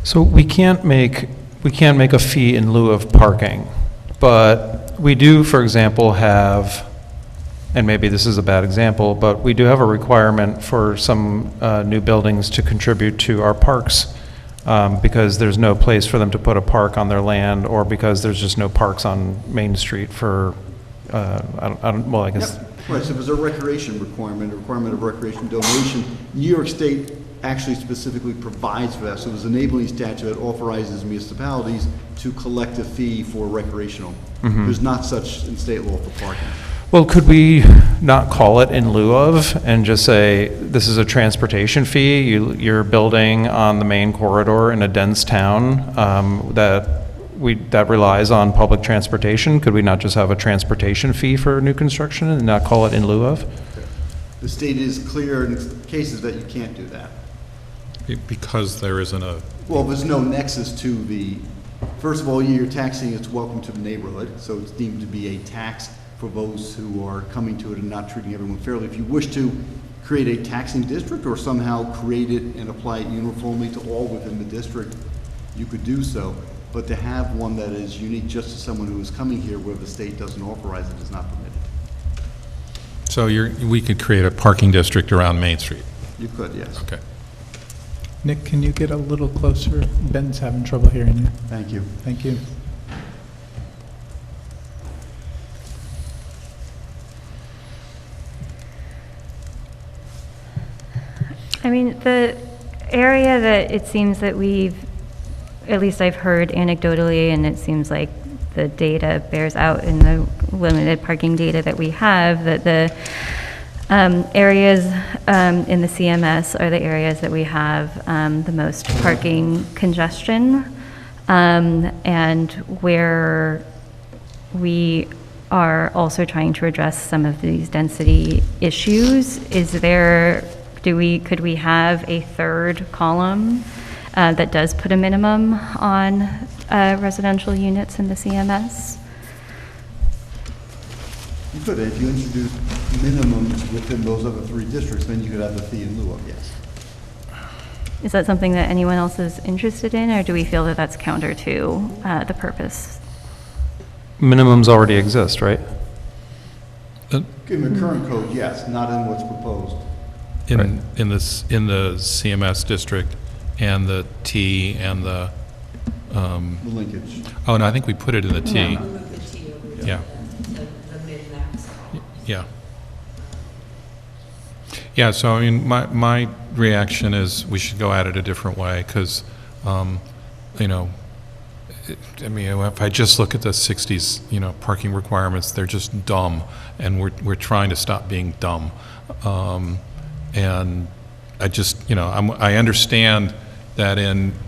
So we can't make a fee in lieu of parking, but we do, for example, have, and maybe this is a bad example, but we do have a requirement for some new buildings to contribute to our parks because there's no place for them to put a park on their land, or because there's just no parks on Main Street for, I guess.
Yep. Right, so there's a recreation requirement, a requirement of recreation donation. New York State actually specifically provides for that. So there's an enabling statute that authorizes municipalities to collect a fee for recreational. There's not such in state law for parking.
Well, could we not call it in lieu of and just say, this is a transportation fee, you're building on the main corridor in a dense town that relies on public transportation? Could we not just have a transportation fee for new construction and not call it in lieu of?
The state is clear in cases that you can't do that.
Because there isn't a,
Well, there's no nexus to the, first of all, you're taxing its welcome to the neighborhood, so it's deemed to be a tax for those who are coming to it and not treating everyone fairly. If you wish to create a taxing district or somehow create it and apply it uniformly to all within the district, you could do so. But to have one that is unique just to someone who is coming here where the state doesn't authorize it is not permitted.
so we could create a parking district around Main Street.
You could, yes.
Okay.
Nick, can you get a little closer? Ben's having trouble hearing you.
Thank you.
Thank you.
I mean, the area that it seems that at least I've heard anecdotally, and it seems like the data bears out in the limited parking data that we have, that the areas in the CMS are the areas that we have the most parking congestion, and where we are also trying to address some of these density issues. Could we have a third column that does put a minimum on residential units in the CMS?
You could, if you introduce minimums within those other 3 districts, then you could have a fee in lieu of, yes.
Is that something that anyone else is interested in, or do we feel that that's counter to the purpose?
Minimums already exist, right?
In the current code, yes, not in what's proposed.
In the CMS district and the T and the,
The linkage.
oh, no, I think we put it in the T. Yeah. Yeah. Yeah, so I mean, my reaction is we should go at it a different way, because, you know, I mean, if I just look at the 60s, you know, parking requirements, they're just dumb, and we're trying to stop being dumb. And I just, you know, I understand that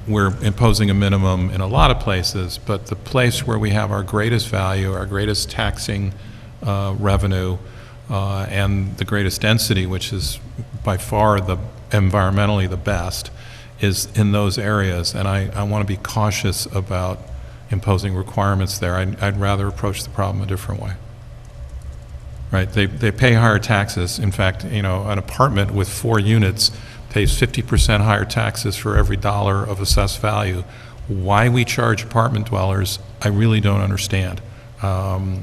we're imposing a minimum in a lot of places, but the place where we have our greatest value, our greatest taxing revenue, and the greatest density, which is by far environmentally the best, is in those areas. And I want to be cautious about imposing requirements there. I'd rather approach the problem a different way. Right? They pay higher taxes. In fact, you know, an apartment with 4 units pays 50% higher taxes for every dollar of assessed value. Why we charge apartment dwellers, I really don't understand.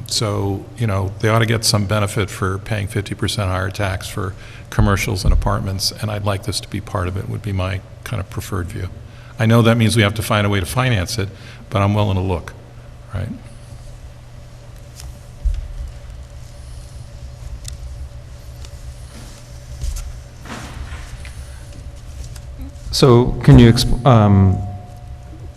So, you know, they ought to get some benefit for paying 50% higher tax for commercials and apartments, and I'd like this to be part of it, would be my kind of preferred view. I know that means we have to find a way to finance it, but I'm willing to look, right?
So can you,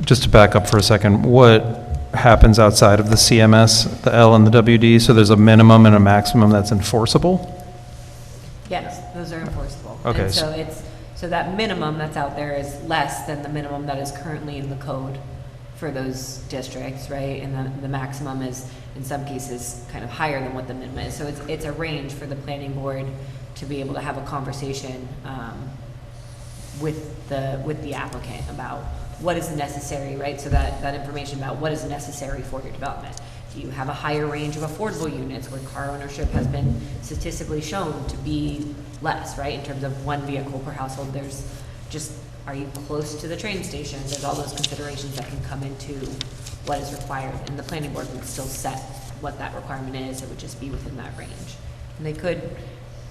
just to back up for a second, what happens outside of the CMS, the L and the WD? So there's a minimum and a maximum that's enforceable?
Yes, those are enforceable.
Okay,
And so that minimum that's out there is less than the minimum that is currently in the code for those districts, right? And the maximum is, in some cases, kind of higher than what the minimum is. So it's a range for the planning board to be able to have a conversation with the applicant about what is necessary, right? So that information about what is necessary for your development. Do you have a higher range of affordable units where car ownership has been statistically shown to be less, right? In terms of one vehicle per household, there's just, are you close to the train station? There's all those considerations that can come into what is required, and the planning board would still set what that requirement is. It would just be within that range. And they could,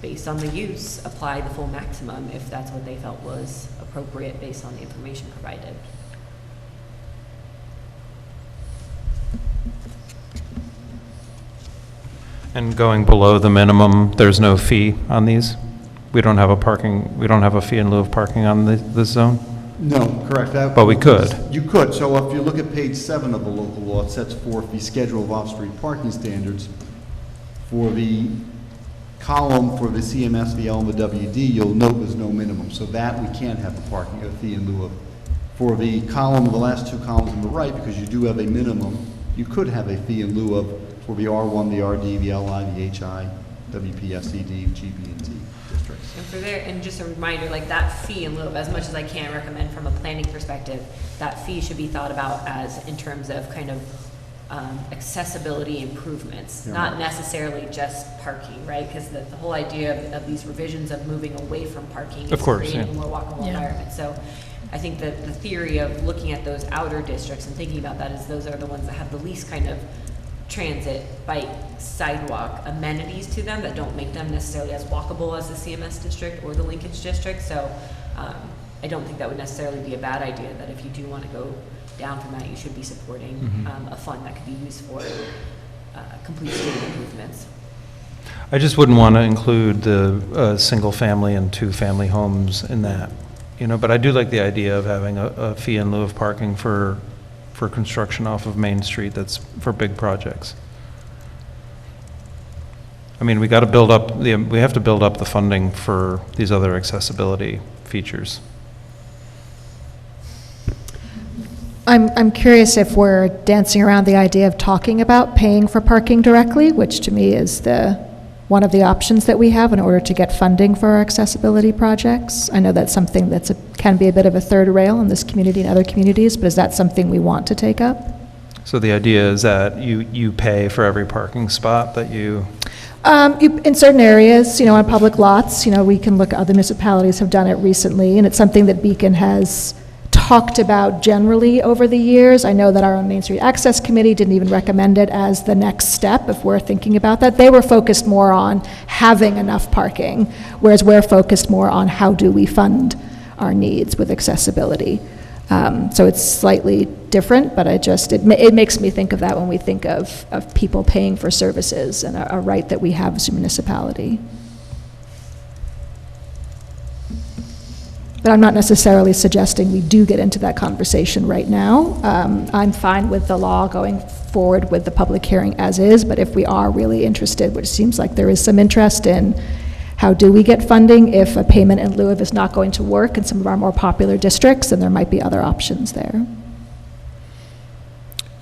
based on the use, apply the full maximum if that's what they felt was appropriate based on the information provided.
And going below the minimum, there's no fee on these? We don't have a fee in lieu of parking on this zone?
No, correct.
But we could.
You could. So if you look at page 7 of the local law, it sets forth the schedule of off-street parking standards. For the column for the CMS, the L, and the WD, you'll note there's no minimum. So that we can't have a fee in lieu of. For the column, the last 2 columns on the right, because you do have a minimum, you could have a fee in lieu of for the R1, the RD, the LI, the HI, WP, SED, GB, and T districts.
And for there, and just a reminder, like that fee in lieu of, as much as I can recommend from a planning perspective, that fee should be thought about as in terms of kind of accessibility improvements, not necessarily just parking, right? Because the whole idea of these revisions of moving away from parking is creating a more walkable environment. So I think that the theory of looking at those outer districts and thinking about that is those are the ones that have the least kind of transit, bike, sidewalk amenities to them that don't make them necessarily as walkable as the CMS district or the linkage district. So I don't think that would necessarily be a bad idea, that if you do want to go down from that, you should be supporting a fund that could be used for complete street improvements.
I just wouldn't want to include the single-family and two-family homes in that, but I do like the idea of having a fee in lieu of parking for construction off of Main Street that's for big projects. I mean, we have to build up the funding for these other accessibility features.
I'm curious if we're dancing around the idea of talking about paying for parking directly, which to me is one of the options that we have in order to get funding for our accessibility projects. I know that's something can be a bit of a third rail in this community and other communities, but is that something we want to take up?
So the idea is that you pay for every parking spot that you...
In certain areas, on public lots, we can look, other municipalities have done it recently, and it's something that Beacon has talked about generally over the years. I know that our own Main Street Access Committee didn't even recommend it as the next step if we're thinking about that. They were focused more on having enough parking, whereas we're focused more on how do we fund our needs with accessibility. So it's slightly different, but it makes me think of that when we think of people paying for services and a right that we have as a municipality. But I'm not necessarily suggesting we do get into that conversation right now. I'm fine with the law going forward with the public hearing as is, but if we are really interested, which seems like there is some interest in how do we get funding if a payment in lieu of is not going to work in some of our more popular districts, then there might be other options there.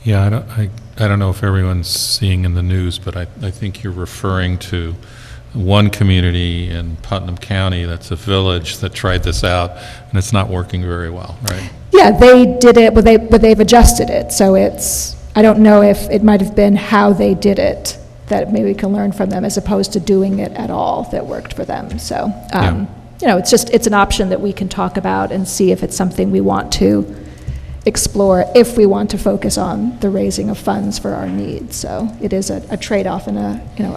Yeah, I don't know if everyone's seeing in the news, but I think you're referring to one community in Putnam County that's a village that tried this out, and it's not working very well, right?
Yeah, they did it, but they've adjusted it. So I don't know if it might have been how they did it that maybe we can learn from them as opposed to doing it at all that worked for them. So, it's an option that we can talk about and see if it's something we want to explore if we want to focus on the raising of funds for our needs. So it is a trade-off and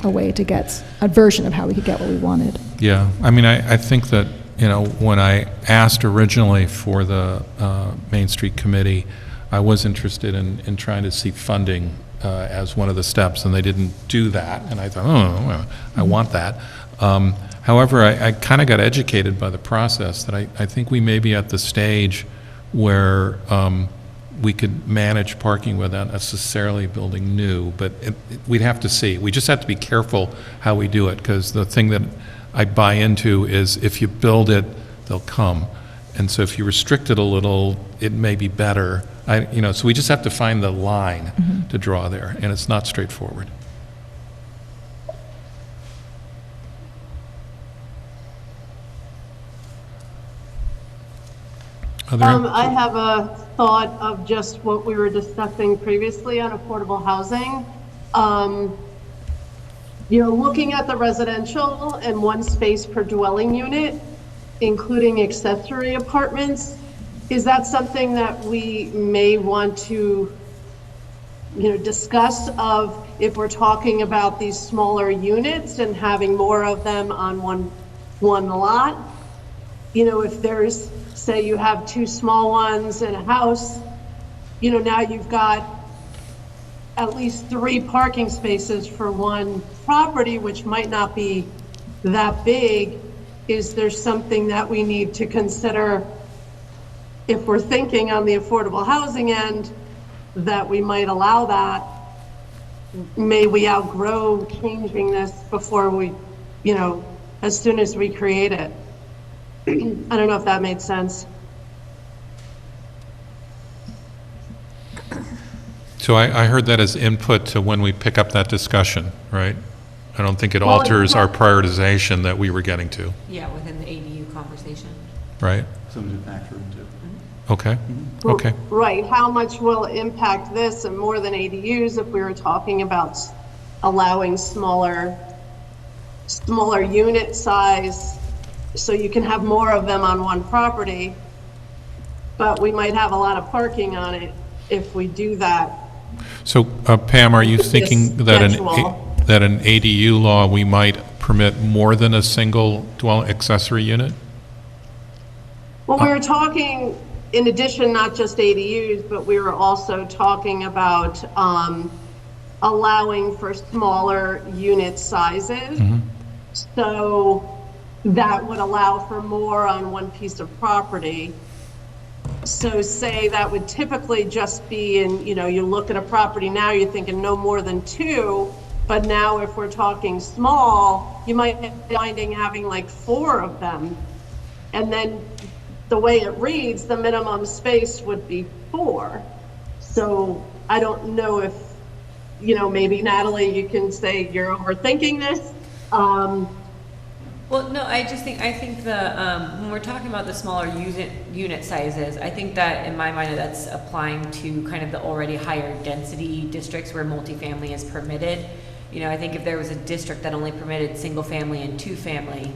a way to get a version of how we could get what we wanted.
Yeah, I mean, I think that, when I asked originally for the Main Street Committee, I was interested in trying to see funding as one of the steps, and they didn't do that, and I thought, well, I want that. However, I kind of got educated by the process that I think we may be at the stage where we could manage parking without necessarily building new, but we'd have to see. We just have to be careful how we do it, because the thing that I buy into is if you build it, they'll come. And so if you restrict it a little, it may be better. So we just have to find the line to draw there, and it's not straightforward.
I have a thought of just what we were discussing previously on affordable housing. Looking at the residential and one space per dwelling unit, including accessory apartments, is that something that we may want to, discuss of if we're talking about these smaller units and having more of them on one lot? If there's, say you have two small ones in a house, now you've got at least 3 parking spaces for one property, which might not be that big. Is there something that we need to consider if we're thinking on the affordable housing end that we might allow that? May we outgrow changing this before we, as soon as we create it? I don't know if that made sense.
So I heard that as input to when we pick up that discussion, right? I don't think it alters our prioritization that we were getting to,
Yeah, within the ADU conversation.
right?
Something to factor into.
Okay, okay.
Right, how much will impact this and more than ADUs if we were talking about allowing smaller unit size so you can have more of them on one property, but we might have a lot of parking on it if we do that.
So Pam, are you thinking that
schedule.
that an ADU law, we might permit more than a single accessory unit?
Well, we were talking, in addition, not just ADUs, but we were also talking about allowing for smaller unit sizes. So that would allow for more on one piece of property. So say that would typically just be in, you look at a property now, you're thinking no more than 2, but now if we're talking small, you might be finding having like 4 of them. And then the way it reads, the minimum space would be 4. So I don't know if, maybe Natalie, you can say you're overthinking this.
Well, no, I think when we're talking about the smaller unit sizes, I think that in my mind, that's applying to kind of the already higher density districts where multifamily is permitted. I think if there was a district that only permitted single family and 2-family,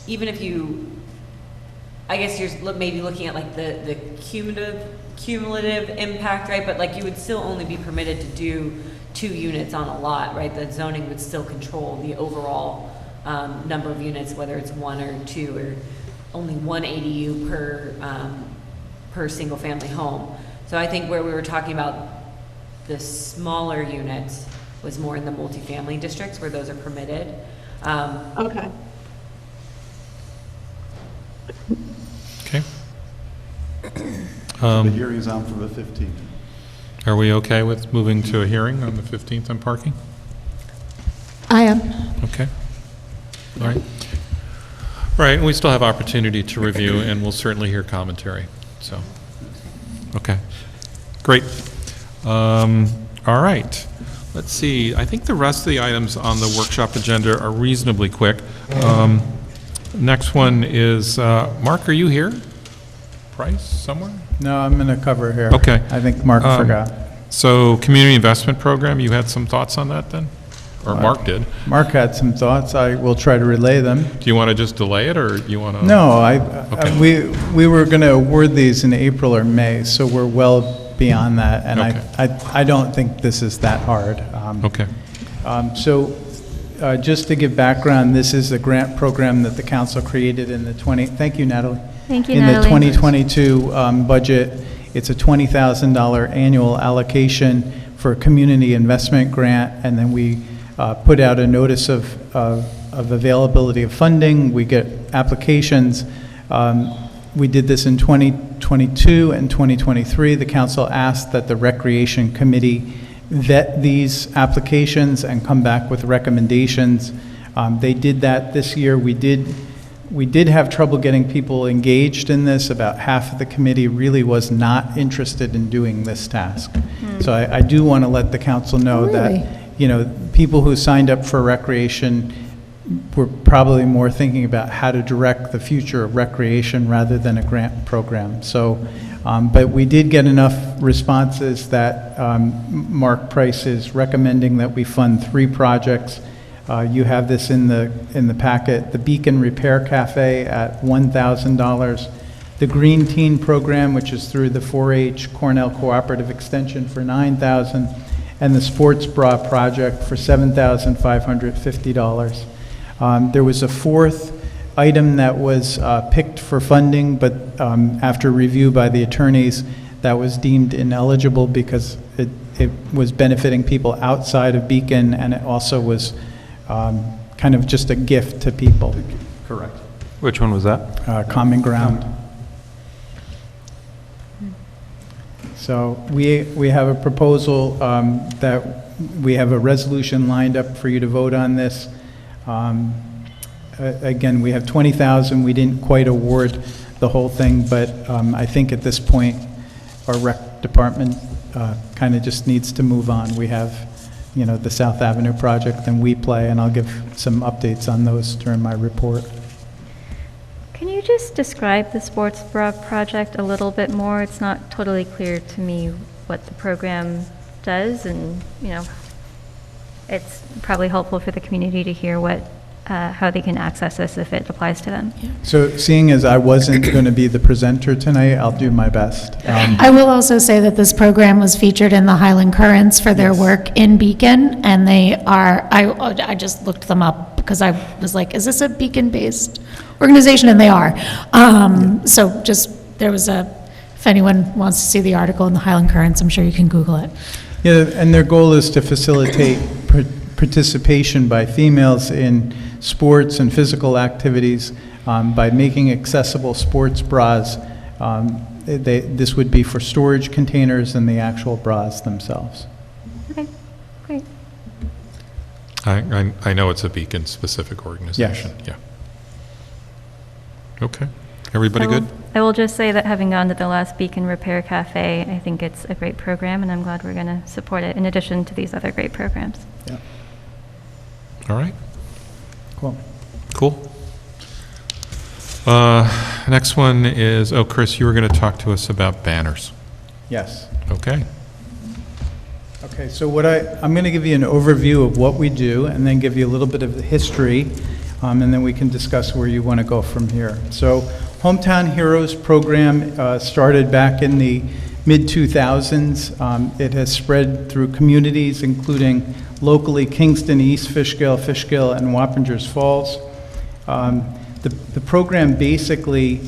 even if I guess you're maybe looking at like the cumulative impact, right? But like you would still only be permitted to do 2 units on a lot, right? The zoning would still control the overall number of units, whether it's 1 or 2 or only 1 ADU per single family home. So I think where we were talking about the smaller units was more in the multifamily districts where those are permitted.
Okay.
Okay.
The hearing is on for the 15th.
Are we okay with moving to a hearing on the 15th on parking?
I am.
Okay. All right. All right, and we still have opportunity to review, and we'll certainly hear commentary, so, okay. Great. All right. Let's see, I think the rest of the items on the workshop agenda are reasonably quick. Next one is, Mark, are you here? Price, somewhere?
No, I'm going to cover here.
Okay.
I think Mark forgot.
So, Community Investment Program, you had some thoughts on that then? Or Mark did?
Mark had some thoughts. I will try to relay them.
Do you want to just delay it, or you want to?
No,
Okay.
we were going to award these in April or May, so we're well beyond that, and
Okay.
I don't think this is that hard.
Okay.
So just to give background, this is a grant program that the council created in the thank you, Natalie.
Thank you,
In the
Natalie.
2022 budget. It's a $20,000 annual allocation for a community investment grant, and then we put out a notice of availability of funding. We get applications. We did this in 2022 and 2023. The council asked that the Recreation Committee vet these applications and come back with recommendations. They did that this year. We did have trouble getting people engaged in this. About half of the committee really was not interested in doing this task. So I do want to let the council know
Really?
that, people who signed up for recreation were probably more thinking about how to direct the future of recreation rather than a grant program. So, but we did get enough responses that Mark Price is recommending that we fund 3 projects. You have this in the packet. The Beacon Repair Cafe at $1,000. The Green Teen Program, which is through the 4-H Cornell Cooperative Extension, for $9,000, and the Sports Bra Project for $7,550. There was a 4th item that was picked for funding, but after review by the attorneys, that was deemed ineligible because it was benefiting people outside of Beacon, and it also was kind of just a gift to people.
Correct.
Which one was that?
Common Ground. So we have a proposal that we have a resolution lined up for you to vote on this. Again, we have 20,000. We didn't quite award the whole thing, but I think at this point, our rec department kind of just needs to move on. We have, the South Avenue project and We Play, and I'll give some updates on those during my report.
Can you just describe the Sports Bra project a little bit more? It's not totally clear to me what the program does, and, it's probably helpful for the community to hear how they can access this if it applies to them.
So seeing as I wasn't going to be the presenter tonight, I'll do my best.
I will also say that this program was featured in the Highland Currents for their work in Beacon, and they are, I just looked them up because I was like, is this a Beacon-based organization? And they are. So just, if anyone wants to see the article in the Highland Currents, I'm sure you can Google it.
Yeah, and their goal is to facilitate participation by females in sports and physical activities by making accessible sports bras. This would be for storage containers and the actual bras themselves.
Okay, great.
I know it's a Beacon-specific organization. Yeah. Okay. Everybody good?
I will just say that having gone to the last Beacon Repair Cafe, I think it's a great program, and I'm glad we're going to support it in addition to these other great programs.
Yeah.
All right.
Cool.
Cool. Next one is, Chris, you were going to talk to us about banners.
Yes.
Okay.
Okay, so I'm going to give you an overview of what we do and then give you a little bit of the history, and then we can discuss where you want to go from here. So Hometown Heroes program started back in the mid-2000s. It has spread through communities, including locally Kingston, East Fishkill, and Wappingers Falls. The program basically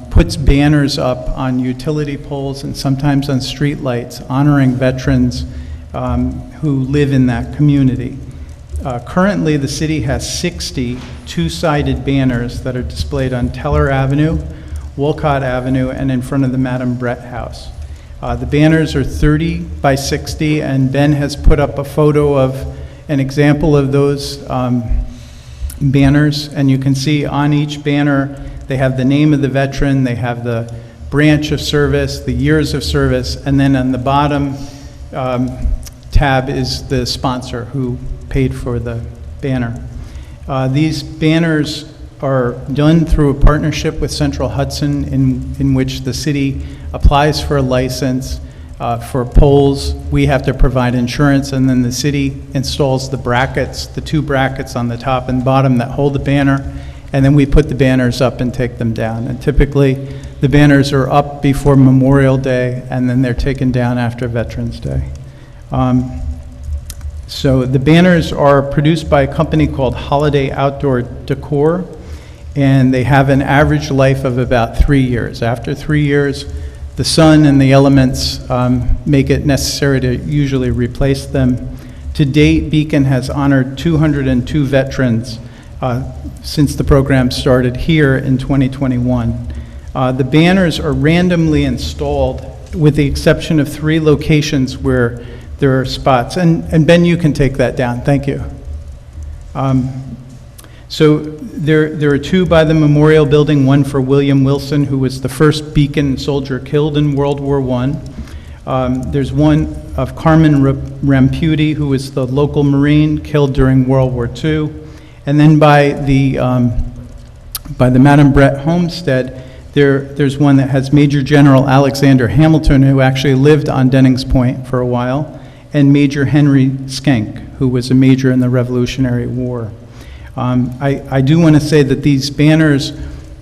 puts banners up on utility poles and sometimes on street lights honoring veterans who live in that community. Currently, the city has 60 two-sided banners that are displayed on Teller Avenue, Wolcott Avenue, and in front of the Madam Brett House. The banners are 30 by 60, and Ben has put up a photo of an example of those banners, and you can see on each banner they have the name of the veteran, they have the branch of service, the years of service, and then on the bottom tab is the sponsor who paid for the banner. These banners are done through a partnership with Central Hudson in which the city applies for a license for poles. We have to provide insurance, and then the city installs the brackets, the two brackets on the top and bottom that hold the banner, and then we put the banners up and take them down. And typically, the banners are up before Memorial Day, and then they're taken down after Veterans Day. So the banners are produced by a company called Holiday Outdoor Decor, and they have an average life of about 3 years. After 3 years, the sun and the elements make it necessary to usually replace them. To date, Beacon has honored 202 veterans since the program started here in 2021. The banners are randomly installed with the exception of 3 locations where there are spots. And Ben, you can take that down. Thank you. So there are 2 by the Memorial Building, one for William Wilson, who was the first Beacon soldier killed in World War I. There's one of Carmen Ramputi, who was the local Marine killed during World War II. And then by the Madam Brett homestead, there's one that has Major General Alexander Hamilton, who actually lived on Dennings Point for a while, and Major Henry Schenck, who was a major in the Revolutionary War. I do want to say that these banners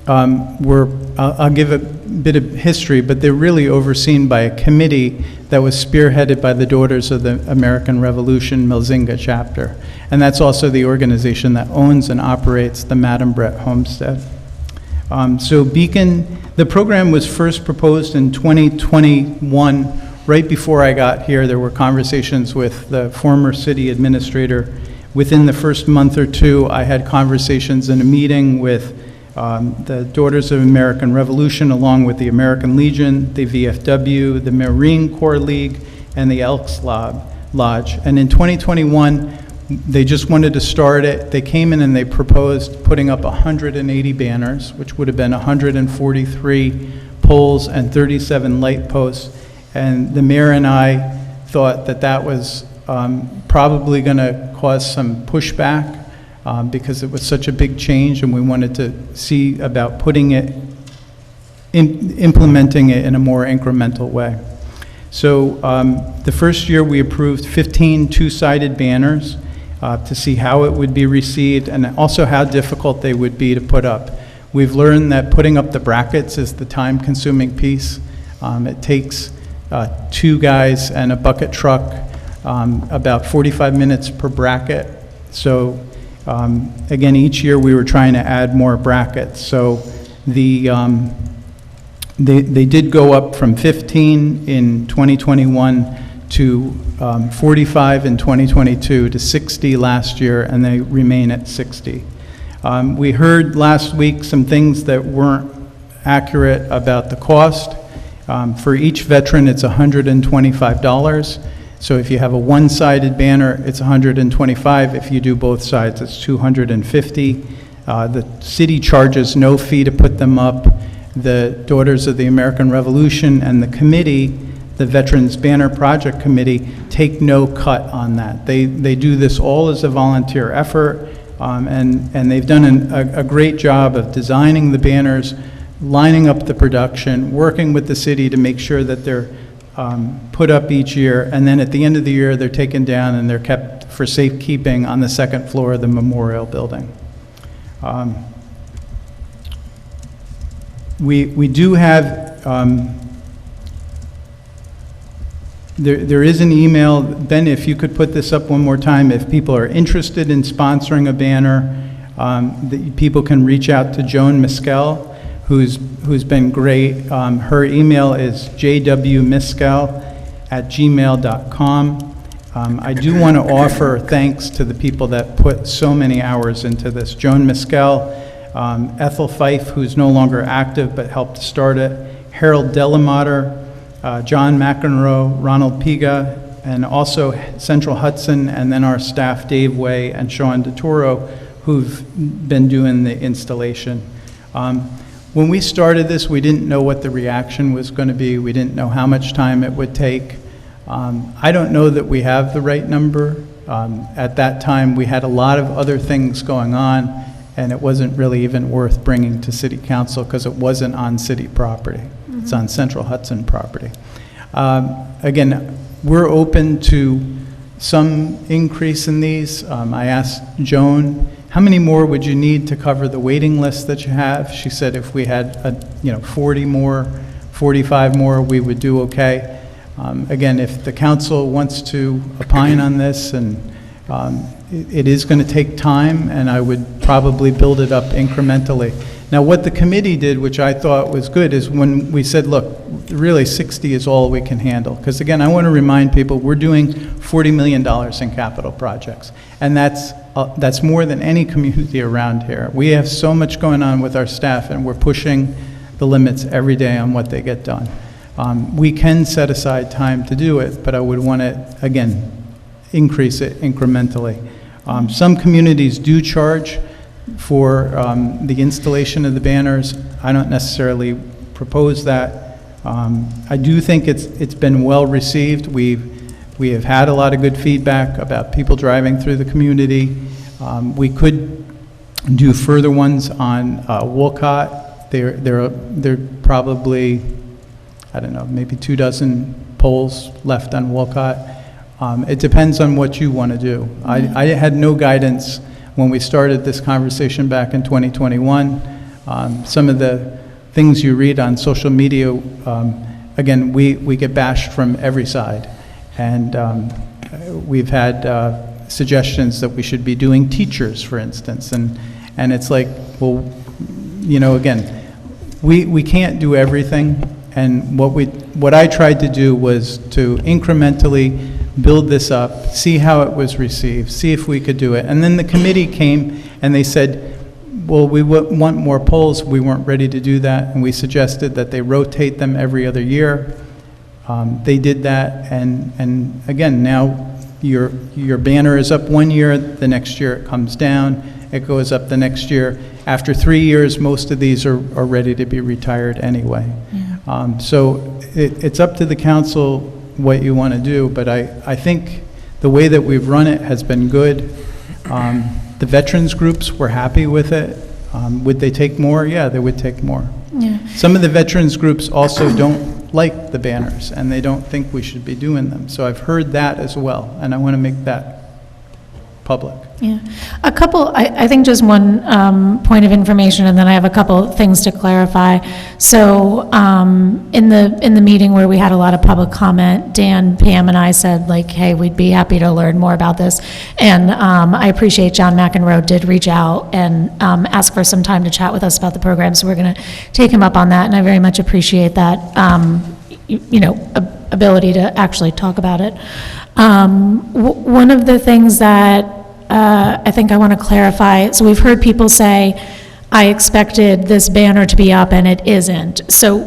I'll give a bit of history, but they're really overseen by a committee that was spearheaded by the Daughters of the American Revolution Milzinga chapter. And that's also the organization that owns and operates the Madam Brett Homestead. So Beacon, the program was first proposed in 2021. Right before I got here, there were conversations with the former city administrator. Within the first month or 2, I had conversations in a meeting with the Daughters of American Revolution, along with the American Legion, the VFW, the Marine Corps League, and the Elks Lodge. And in 2021, they just wanted to start it. They came in and they proposed putting up 180 banners, which would have been 143 poles and 37 light posts. And the mayor and I thought that that was probably going to cause some pushback because it was such a big change, and we wanted to see about putting it, implementing it in a more incremental way. So the first year we approved 15 two-sided banners to see how it would be received and also how difficult they would be to put up. We've learned that putting up the brackets is the time-consuming piece. It takes 2 guys and a bucket truck, about 45 minutes per bracket. So again, each year we were trying to add more brackets. So they did go up from 15 in 2021 to 45 in 2022, to 60 last year, and they remain at 60. We heard last week some things that weren't accurate about the cost. For each veteran, it's $125. So if you have a one-sided banner, it's $125. If you do both sides, it's $250. The city charges no fee to put them up. The Daughters of the American Revolution and the committee, the Veterans Banner Project Committee, take no cut on that. They do this all as a volunteer effort, and they've done a great job of designing the banners, lining up the production, working with the city to make sure that they're put up each year, and then at the end of the year, they're taken down and they're kept for safekeeping on the second floor of the memorial building. We do have, there is an email. Ben, if you could put this up one more time, if people are interested in sponsoring a banner, people can reach out to Joan Miskell, who's been great. Her email is jwmiskell@gmail.com. I do want to offer thanks to the people that put so many hours into this. Joan Miskell, Ethel Fife, who's no longer active but helped start it, Harold Delamater, John McEnroe, Ronald Piga, and also Central Hudson, and then our staff, Dave Way and Sean DeToro, who've been doing the installation. When we started this, we didn't know what the reaction was going to be. We didn't know how much time it would take. I don't know that we have the right number. At that time, we had a lot of other things going on, and it wasn't really even worth bringing to City Council because it wasn't on city property. It's on Central Hudson property. Again, we're open to some increase in these. I asked Joan, how many more would you need to cover the waiting list that you have? She said if we had 40 more, 45 more, we would do okay. Again, if the council wants to opine on this, and it is going to take time, and I would probably build it up incrementally. Now, what the committee did, which I thought was good, is when we said, look, really 60 is all we can handle. Because again, I want to remind people, we're doing $40 million in capital projects. And that's more than any community around here. We have so much going on with our staff, and we're pushing the limits every day on what they get done. We can set aside time to do it, but I would want to, again, increase it incrementally. Some communities do charge for the installation of the banners. I don't necessarily propose that. I do think it's been well received. We have had a lot of good feedback about people driving through the community. We could do further ones on Wolcott. They're probably, I don't know, maybe 24 poles left on Wolcott. It depends on what you want to do. I had no guidance when we started this conversation back in 2021. Some of the things you read on social media, again, we get bashed from every side. And we've had suggestions that we should be doing teachers, for instance. And it's like, well, again, we can't do everything. And what I tried to do was to incrementally build this up, see how it was received, see if we could do it. And then the committee came and they said, well, we want more polls. We weren't ready to do that, and we suggested that they rotate them every other year. They did that, and again, now your banner is up one year, the next year it comes down, it goes up the next year. After 3 years, most of these are ready to be retired anyway. Yeah. So it's up to the council what you want to do, but I think the way that we've run it has been good. The veterans groups were happy with it. Would they take more? Yeah, they would take more. Yeah. Some of the veterans groups also don't like the banners, and they don't think we should be doing them. So I've heard that as well, and I want to make that public.
Yeah. A couple, I think just one point of information, and then I have a couple things to clarify. So in the meeting where we had a lot of public comment, Dan, Pam, and I said, like, hey, we'd be happy to learn more about this. And I appreciate John McEnroe did reach out and ask for some time to chat with us about the program, so we're going to take him up on that, and I very much appreciate that. ability to actually talk about it. One of the things that I think I want to clarify, so we've heard people say, I expected this banner to be up and it isn't. So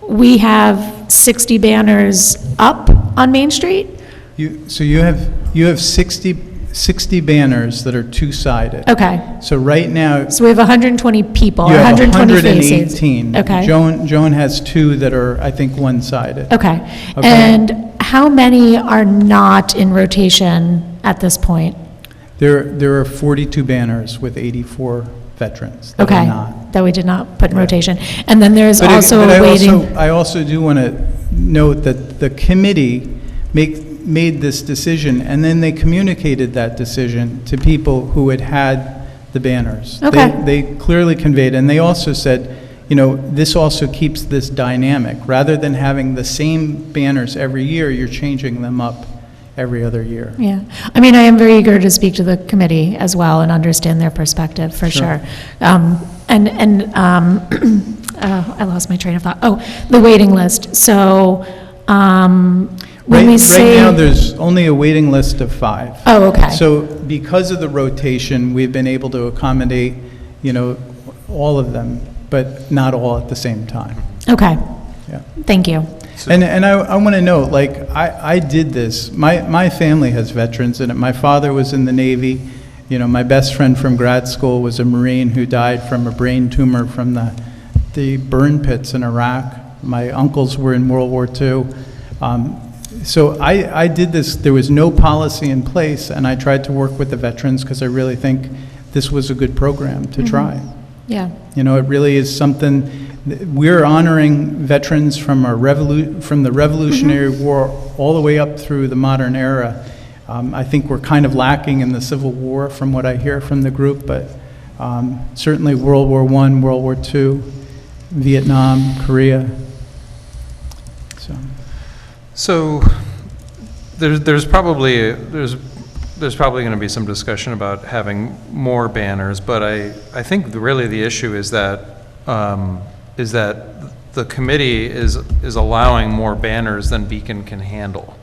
we have 60 banners up on Main Street?
So you have 60 banners that are two-sided.
Okay.
So right now,
So we have 120 people, or
you have
120 faces?
118.
Okay.
Joan has 2 that are, I think, one-sided.
Okay.
Okay.
And how many are not in rotation at this point?
There are 42 banners with 84 veterans that are
Okay,
not.
that we did not put in rotation. And then there's
But
also
but
a waiting.
I also do want to note that the committee made this decision, and then they communicated that decision to people who had the banners.
Okay.
They clearly conveyed, and they also said, this also keeps this dynamic. Rather than having the same banners every year, you're changing them up every other year.
Yeah, I mean, I am very eager to speak to the committee as well and understand their perspective, for sure. I lost my train of thought. Oh, the waiting list. So, when we say.
Right now, there's only a waiting list of 5.
Oh, okay.
So because of the rotation, we've been able to accommodate, all of them, but not all at the same time.
Okay,
Yeah.
thank you.
And I want to note, I did this. My family has veterans in it. My father was in the Navy. My best friend from grad school was a Marine who died from a brain tumor from the burn pits in Iraq. My uncles were in World War II. So I did this. There was no policy in place, and I tried to work with the veterans because I really think this was a good program to try.
Yeah,
It really is something. We're honoring veterans from from the Revolutionary War all the way up through the modern era. I think we're kind of lacking in the Civil War from what I hear from the group, but certainly World War I, World War II, Vietnam, Korea.
So there's probably going to be some discussion about having more banners, but I think really the issue is that the committee is allowing more banners than Beacon can handle.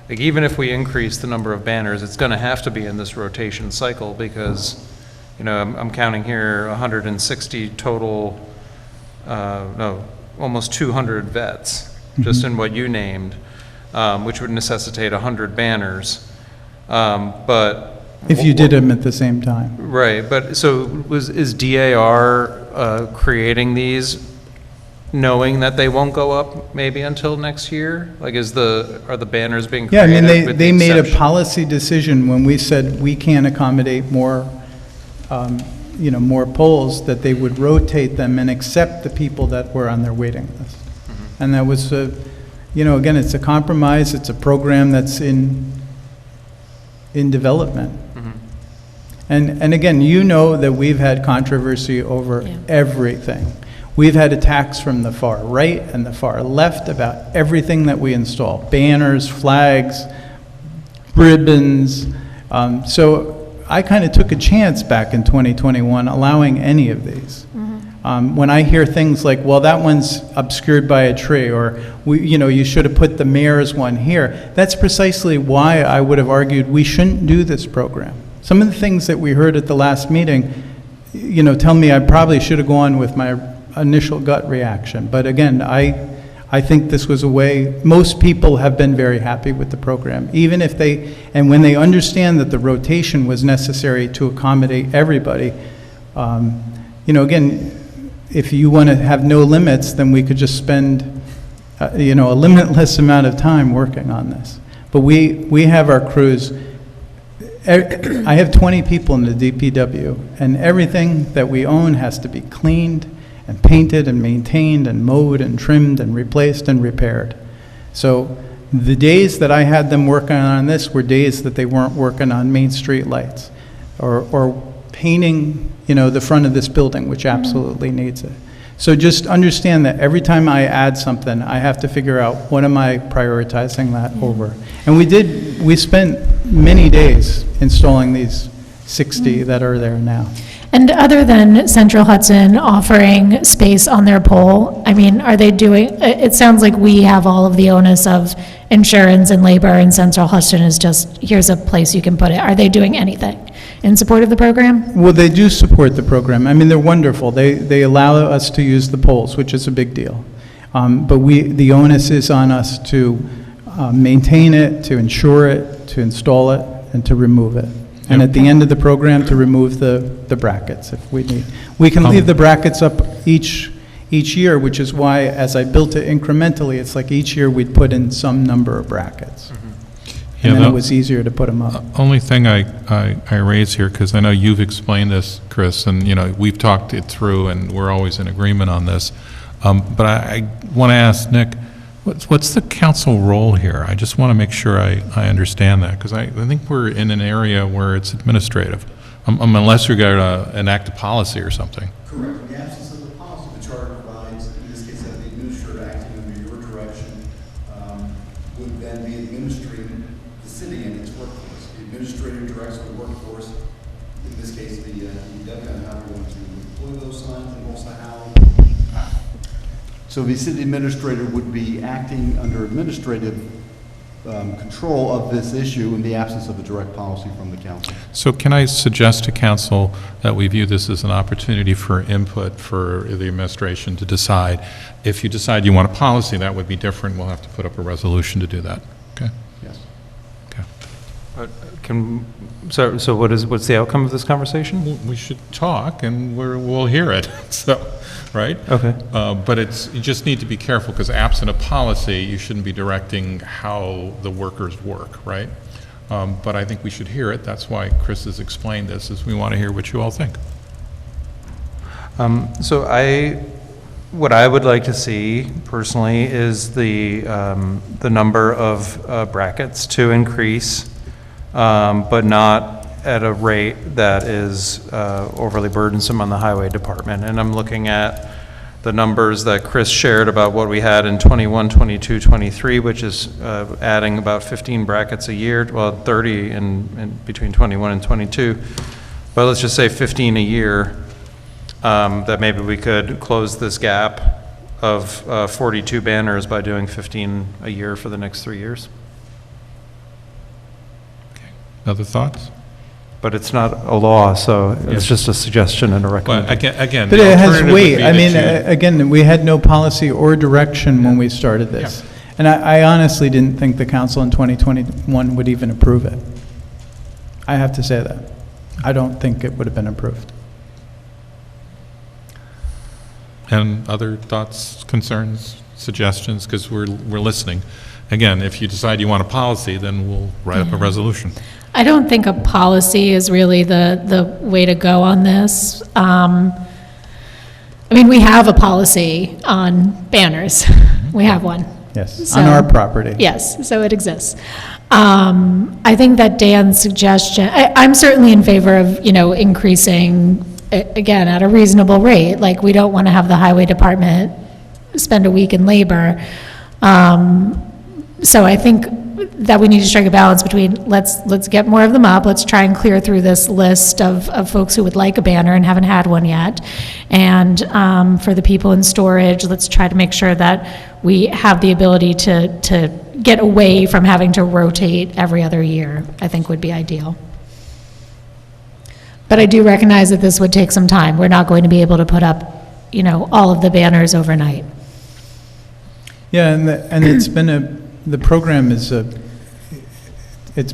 Like, even if we increase the number of banners, it's going to have to be in this rotation cycle because, I'm counting here 160 total, almost 200 vets, just in what you named, which would necessitate 100 banners. But
If you did them at the same time.
right, but so is DAR creating these knowing that they won't go up maybe until next year? Like, are the banners being
Yeah, I
created?
mean,
with
they
the
made a
exception-
policy decision when we said we can't accommodate more, more polls, that they would rotate them and accept the people that were on their waiting list. And that was, again, it's a compromise, it's a program that's in development. And again, that we've had controversy over everything. We've had attacks from the far right and the far left about everything that we install. Banners, flags, ribbons. So I kind of took a chance back in 2021 allowing any of these. When I hear things like, well, that one's obscured by a tree, or, you should have put the mayor's one here, that's precisely why I would have argued we shouldn't do this program. Some of the things that we heard at the last meeting, tell me I probably should have gone with my initial gut reaction. But again, I think this was a way, most people have been very happy with the program, even if and when they understand that the rotation was necessary to accommodate everybody. Again, if you want to have no limits, then we could just spend, a limitless amount of time working on this. But we have our crews. I have 20 people in the DPW, and everything that we own has to be cleaned and painted and maintained and mowed and trimmed and replaced and repaired. So the days that I had them working on this were days that they weren't working on Main Street lights or painting, the front of this building, which absolutely needs it. So just understand that every time I add something, I have to figure out what am I prioritizing that over. And we spent many days installing these 60 that are there now.
And other than Central Hudson offering space on their pole, I mean, are they doing, it sounds like we have all of the onus of insurance and labor, and Central Hudson is just, here's a place you can put it. Are they doing anything in support of the program?
Well, they do support the program. I mean, they're wonderful. They allow us to use the poles, which is a big deal. But the onus is on us to maintain it, to insure it, to install it, and to remove it. And at the end of the program, to remove the brackets if we need. We can leave the brackets up each year, which is why, as I built it incrementally, it's like each year we'd put in some number of brackets. And then it was easier to put them up.
Only thing I raise here, because I know you've explained this, Chris, and, you know, we've talked it through, and we're always in agreement on this. But I want to ask Nick, what's the council role here? I just want to make sure I understand that, because I think we're in an area where it's administrative, unless you're going to enact a policy or something.
Correct. In the absence of the policy, the charter provides, in this case, that the administrator acting under your direction would then be administering the city and its workforce. The administrator directs the workforce, in this case, the DPW, on how we're going to deploy those signs, and also how. So the city administrator would be acting under administrative control of this issue in the absence of a direct policy from the council.
So can I suggest to council that we view this as an opportunity for input for the administration to decide? If you decide you want a policy, that would be different. We'll have to put up a resolution to do that. Okay?
Yes.
Okay.
So what's the outcome of this conversation?
We should talk, and we'll hear it. So, right?
Okay.
But you just need to be careful, because absent a policy, you shouldn't be directing how the workers work, right? But I think we should hear it. That's why Chris has explained this, is we want to hear what you all think.
What I would like to see personally is the number of brackets to increase, but not at a rate that is overly burdensome on the highway department. And I'm looking at the numbers that Chris shared about what we had in 21, 22, 23, which is adding about 15 brackets a year, well, 30 in between 21 and 22. But let's just say 15 a year, that maybe we could close this gap of 42 banners by doing 15 a year for the next 3 years.
Other thoughts?
But it's not a law, so it's just a suggestion and a
Well,
recommendation.
again,
But
the
it has
alternative would
weight.
be
I mean,
that you-
again, we had no policy or direction when we started this. And I honestly didn't think the council in 2021 would even approve it. I have to say that. I don't think it would have been approved.
And other thoughts, concerns, suggestions, because we're listening. Again, if you decide you want a policy, then we'll write up a resolution.
I don't think a policy is really the way to go on this. I mean, we have a policy on banners. We have one.
Yes,
So-
on our property.
Yes, so it exists. I think that Dan's suggestion, I'm certainly in favor of, increasing, again, at a reasonable rate. Like, we don't want to have the highway department spend a week in labor. So I think that we need to strike a balance between, let's get more of them up, let's try and clear through this list of folks who would like a banner and haven't had one yet. And for the people in storage, let's try to make sure that we have the ability to get away from having to rotate every other year, I think would be ideal. But I do recognize that this would take some time. We're not going to be able to put up, all of the banners overnight.
Yeah, and it's been the program it's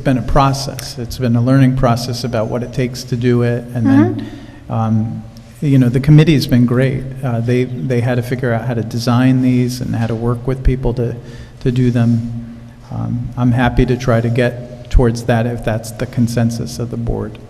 been a process. It's been a learning process about what it takes to do it. And then, the committee's been great. They had to figure out how to design these and how to work with people to do them. I'm happy to try to get towards that if that's the consensus of the board.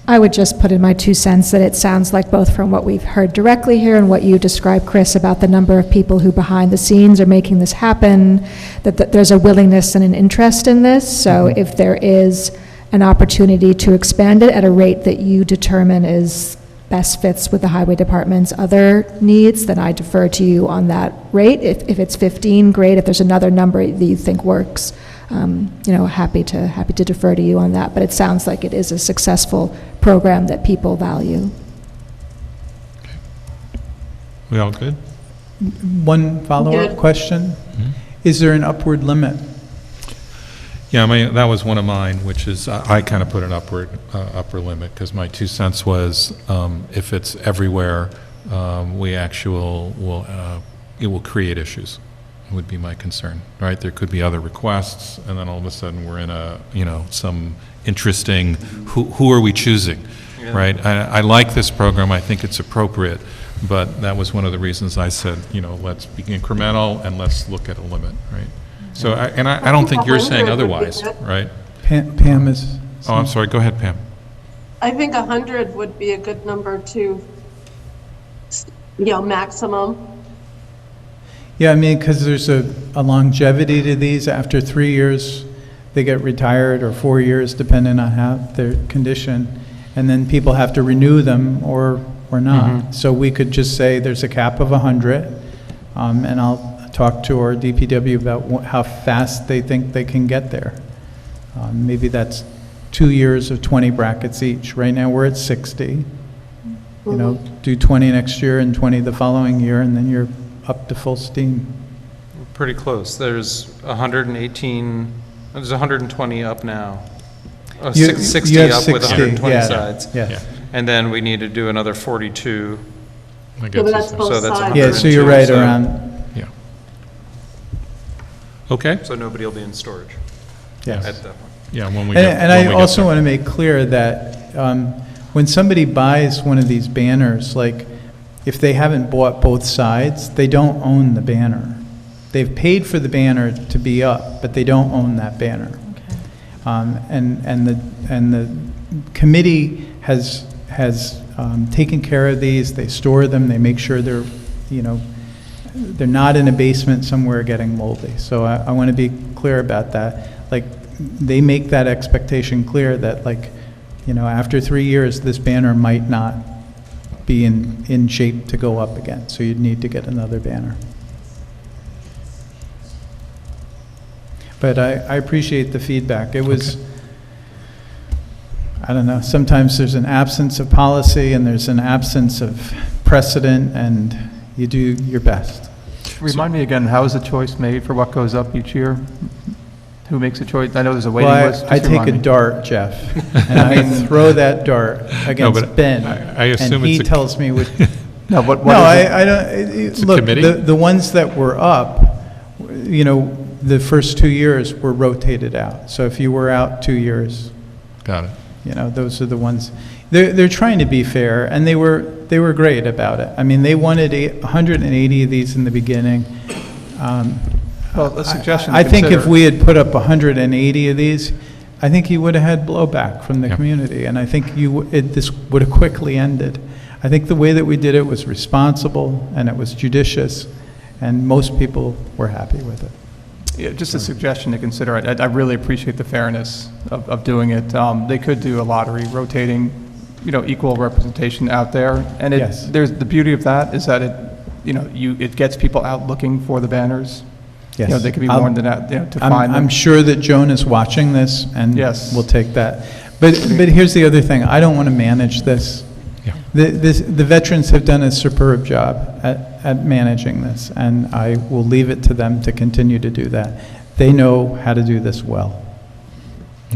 I would just put in my 2 cents that it sounds like, both from what we've heard directly here and what you described, Chris, about the number of people who behind the scenes are making this happen, that there's a willingness and an interest in this. So if there is an opportunity to expand it at a rate that you determine is best fits with the highway department's other needs, then I defer to you on that rate. If it's 15, great. If there's another number that you think works, happy to defer to you on that. But it sounds like it is a successful program that people value.
We all good?
One follow-up
Good.
question. Is there an upward limit?
Yeah, that was one of mine, which is, I kind of put an upper limit, because my 2 cents was, if it's everywhere, it will create issues, would be my concern, right? There could be other requests, and then all of a sudden, we're in some interesting, who are we choosing, right? I like this program, I think it's appropriate, but that was one of the reasons I said, let's be incremental, and let's look at a limit, right? So, I don't think you're saying
100 would be
otherwise,
good.
right?
Pam is...
Oh, I'm sorry, go ahead, Pam.
I think 100 would be a good number to, maximum.
Yeah, I mean, because there's a longevity to these. After 3 years, they get retired, or 4 years, depending on how their condition, and then people have to renew them or not. So we could just say there's a cap of 100, and I'll talk to our DPW about how fast they think they can get there. Maybe that's 2 years of 20 brackets each. Right now, we're at 60. Do 20 next year and 20 the following year, and then you're up to full steam.
Pretty close. There's 118, there's 120 up now. Oh,
You-
60
you have
up with
60,
120
yeah.
sides.
Yes.
And then we need to do another 42.
I
Yeah,
guess
but that's
it's-
both
So that's
sides.
Yeah, so you're
102,
right
so-
around,
Yeah. Okay,
So nobody will be in storage
yes.
at that point.
yeah, when we
And
get.
and
when
I
we get
also
there.
want to make clear that when somebody buys one of these banners, like, if they haven't bought both sides, they don't own the banner. They've paid for the banner to be up, but they don't own that banner. And the committee has taken care of these. They store them. They make sure they're not in a basement somewhere getting moldy. So I want to be clear about that. Like, they make that expectation clear that, after 3 years, this banner might not be in shape to go up again. So you'd need to get another banner. But I appreciate the feedback. It was, I don't know, sometimes there's an absence of policy and there's an absence of precedent, and you do your best.
Remind me again, how is the choice made for what goes up each year? Who makes a choice? I know there's a waiting
Well,
list.
I
Just
take
remind
a
me.
dart, Jeff, and I throw that dart
but
against Ben.
I assume
and he
it's a-
tells me what.
No, what
No,
is it?
I don't,
It's a
look,
committee?
the ones that were up, the first 2 years were rotated out. So if you were out 2 years,
Got it.
those are the ones. They're trying to be fair, and they were great about it. I mean, they wanted 180 of these in the beginning.
Well, a suggestion to
I think if
consider.
we had put up 180 of these, I think you would have had blowback from the
Yeah.
community, and I think this would have quickly ended. I think the way that we did it was responsible, and it was judicious, and most people were happy with it.
Yeah, just a suggestion to consider. I really appreciate the fairness of doing it. They could do a lottery, rotating, equal representation out there. And
Yes.
there's, the beauty of that is that it gets people out looking for the banners.
Yes.
They could be
I'll-
warned to find
I'm
them.
sure that Joan is watching this, and
Yes.
we'll take that. But here's the other thing, I don't want to manage this.
Yeah.
The veterans have done a superb job at managing this, and I will leave it to them to continue to do that. They know how to do this well.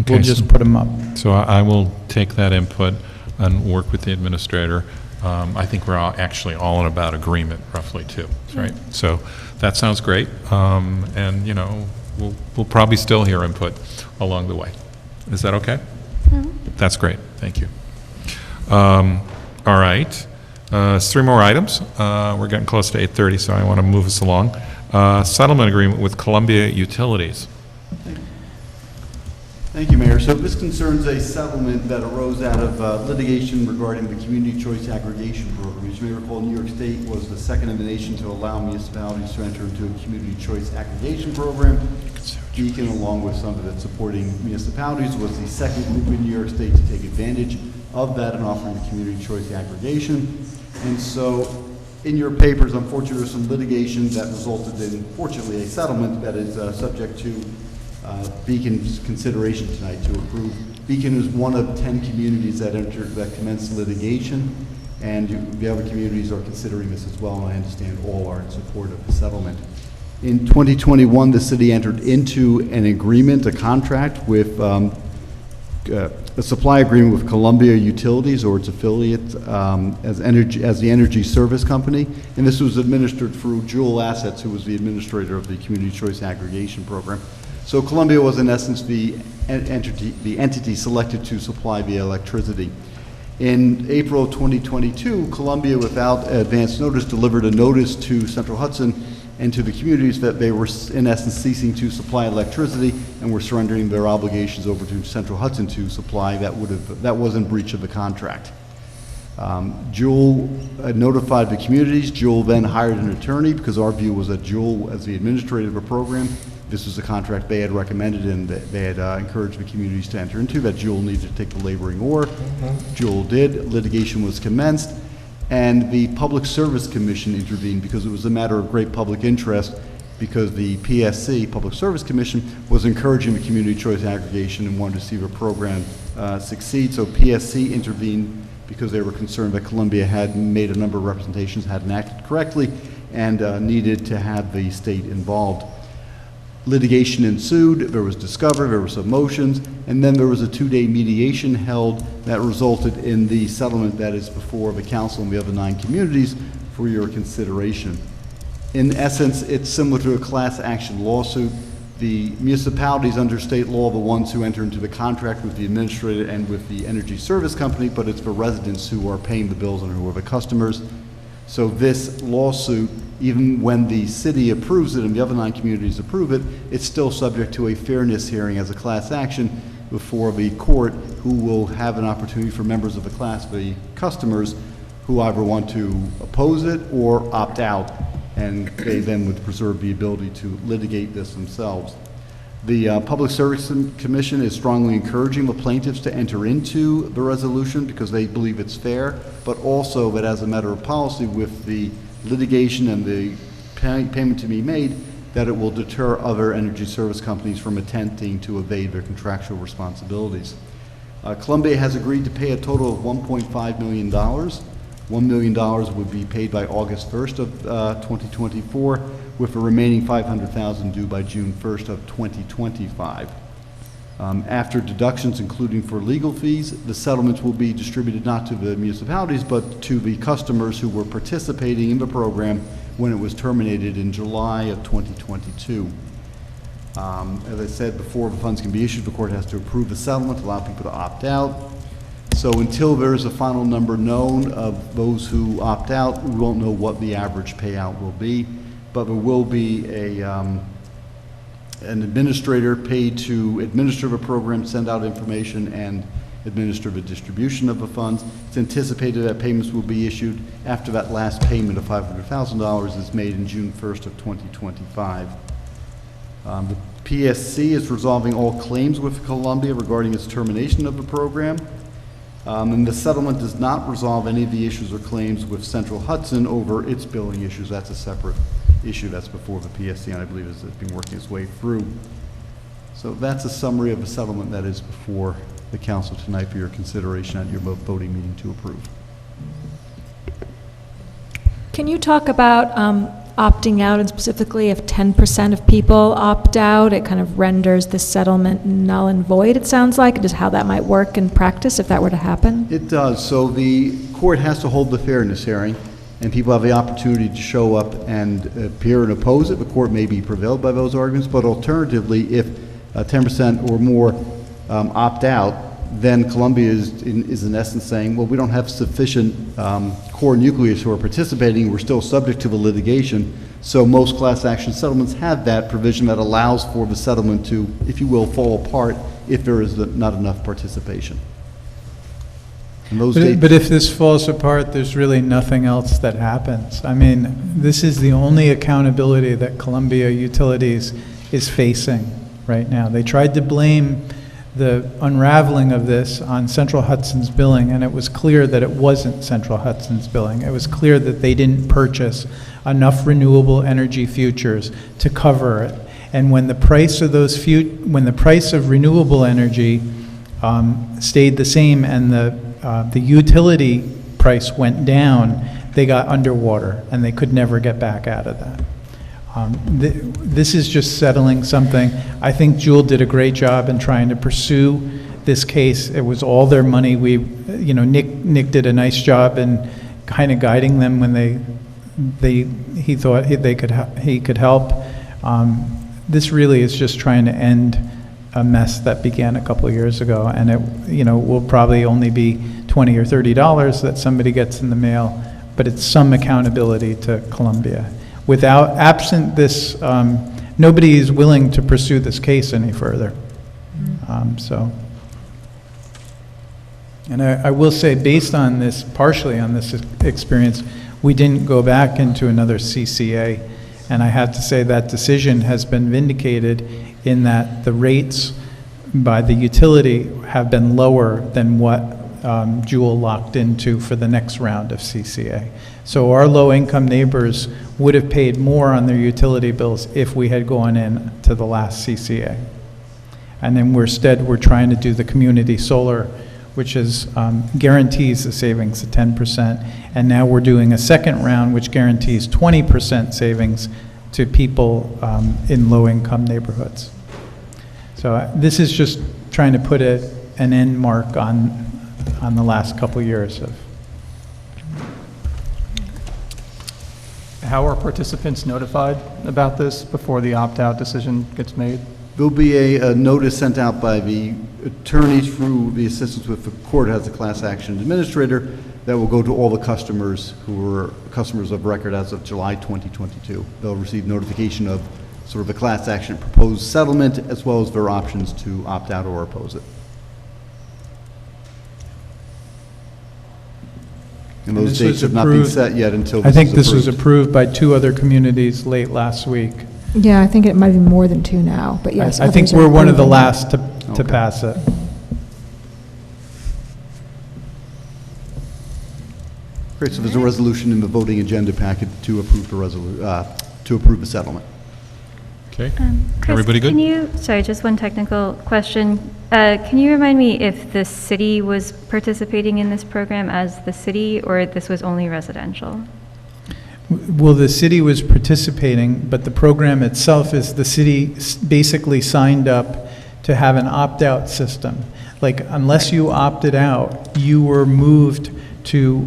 Okay,
We'll just put them up.
So I will take that input and work with the administrator. I think we're actually all in about agreement roughly too, right? So that sounds great. And, we'll probably still hear input along the way. Is that okay? That's great. Thank you. All right. 3 more items. We're getting close to 8:30, so I want to move us along. Settlement agreement with Columbia Utilities.
Thank you, Mayor. So this concerns a settlement that arose out of litigation regarding the Community Choice Aggregation Program. As you may recall, New York State was the second in the nation to allow municipalities to enter into a Community Choice Aggregation Program. Beacon, along with some of its supporting municipalities, was the second group in New York State to take advantage of that and offering the Community Choice Aggregation. And so, in your papers, unfortunately, there's some litigation that resulted in, fortunately, a settlement that is subject to Beacon's consideration tonight to approve. Beacon is one of 10 communities that commenced litigation, and the other communities are considering this as well, and I understand all are in support of the settlement. In 2021, the city entered into an agreement, a contract with a supply agreement with Columbia Utilities or its affiliate as the energy service company, and this was administered through Jewel Assets, who was the administrator of the Community Choice Aggregation Program. So Columbia was in essence the entity selected to supply the electricity. In April 2022, Columbia, without advance notice, delivered a notice to Central Hudson and to the communities that they were in essence ceasing to supply electricity and were surrendering their obligations over to Central Hudson to supply. That was in breach of the contract. Jewel notified the communities. Jewel then hired an attorney because our view was that Jewel, as the administrator of a program, this was a contract they had recommended and that they had encouraged the communities to enter into, that Jewel needed to take the laboring oar. Jewel did. Litigation was commenced, and the Public Service Commission intervened because it was a matter of great public interest, because the PSC, Public Service Commission, was encouraging the community choice aggregation and wanted to see the program succeed. So PSC intervened because they were concerned that Columbia had made a number of representations, hadn't acted correctly, and needed to have the state involved. Litigation ensued, there was discovery, there were some motions, and then there was a 2-day mediation held that resulted in the settlement that is before the council and the other 9 communities for your consideration. In essence, it's similar to a class action lawsuit. The municipalities under state law are the ones who enter into the contract with the administrator and with the energy service company, but it's the residents who are paying the bills and who are the customers. So this lawsuit, even when the city approves it and the other 9 communities approve it, it's still subject to a fairness hearing as a class action before the court, who will have an opportunity for members of the class, the customers, who either want to oppose it or opt out, and they then would preserve the ability to litigate this themselves. The Public Service Commission is strongly encouraging the plaintiffs to enter into the resolution because they believe it's fair, but also that as a matter of policy, with the litigation and the payment to be made, that it will deter other energy service companies from attempting to evade their contractual responsibilities. Columbia has agreed to pay a total of $1.5 million. $1 million would be paid by August 1st of 2024, with the remaining $500,000 due by June 1st of 2025. After deductions, including for legal fees, the settlements will be distributed not to the municipalities, but to the customers who were participating in the program when it was terminated in July of 2022. As I said before, the funds can be issued, the court has to approve the settlement, allow people to opt out. So until there is a final number known of those who opt out, we won't know what the average payout will be, but there will be an administrator paid to administer the program, send out information, and administer the distribution of the funds. It's anticipated that payments will be issued after that last payment of $500,000 is made in June 1st of 2025. The PSC is resolving all claims with Columbia regarding its termination of the program. And the settlement does not resolve any of the issues or claims with Central Hudson over its billing issues. That's a separate issue that's before the PSC, and I believe it's been working its way through. So that's a summary of the settlement that is before the council tonight for your consideration at your voting meeting to approve.
Can you talk about opting out, and specifically if 10% of people opt out, it kind of renders the settlement null and void, it sounds like, just how that might work in practice if that were to happen?
It does. So the court has to hold the fairness hearing, and people have the opportunity to show up and appear and oppose it. The court may be prevailed by those arguments, but alternatively, if 10% or more opt out, then Columbia is in essence saying, well, we don't have sufficient core nucleus who are participating. We're still subject to the litigation. So most class action settlements have that provision that allows for the settlement to, if you will, fall apart if there is not enough participation. And those
But if this falls apart, there's really nothing else that happens. I mean, this is the only accountability that Columbia Utilities is facing right now. They tried to blame the unraveling of this on Central Hudson's billing, and it was clear that it wasn't Central Hudson's billing. It was clear that they didn't purchase enough renewable energy futures to cover it. And when the price of when the price of renewable energy stayed the same and the utility price went down, they got underwater and they could never get back out of that. This is just settling something. I think Jewel did a great job in trying to pursue this case. It was all their money. Nick did a nice job in kind of guiding them when he thought he could help. This really is just trying to end a mess that began a couple of years ago, and it will probably only be $20 or $30 that somebody gets in the mail, but it's some accountability to Columbia. Absent this, nobody is willing to pursue this case any further. And I will say, based on this, partially on this experience, we didn't go back into another CCA. And I have to say that decision has been vindicated in that the rates by the utility have been lower than what Jewel locked into for the next round of CCA. So our low-income neighbors would have paid more on their utility bills if we had gone in to the last CCA. And then we're trying to do the community solar, which is guarantees a savings of 10%. And now we're doing a second round, which guarantees 20% savings to people in low-income neighborhoods. So this is just trying to put an end mark on the last couple years of.
How are participants notified about this before the opt-out decision gets made?
There'll be a notice sent out by the attorneys through the assistance with the court as a class action administrator that will go to all the customers who were customers of record as of July 2022. They'll receive notification of sort of a class action proposed settlement as well as their options to opt out or oppose it. And those dates have not been set yet until this is
I think this was
approved.
approved by 2 other communities late last week.
Yeah, I think it might be more than 2 now, but yes.
I think
others are
we're one of the
approving.
last to
Okay.
pass it.
Great, so there's a resolution in the voting agenda packet to approve to approve the settlement.
Okay.
Chris,
Everybody good?
Can you, sorry, just one technical question. Can you remind me if the city was participating in this program as the city, or this was only residential?
Well, the city was participating, but the program itself is the city basically signed up to have an opt-out system. Like, unless you opted out, you were moved to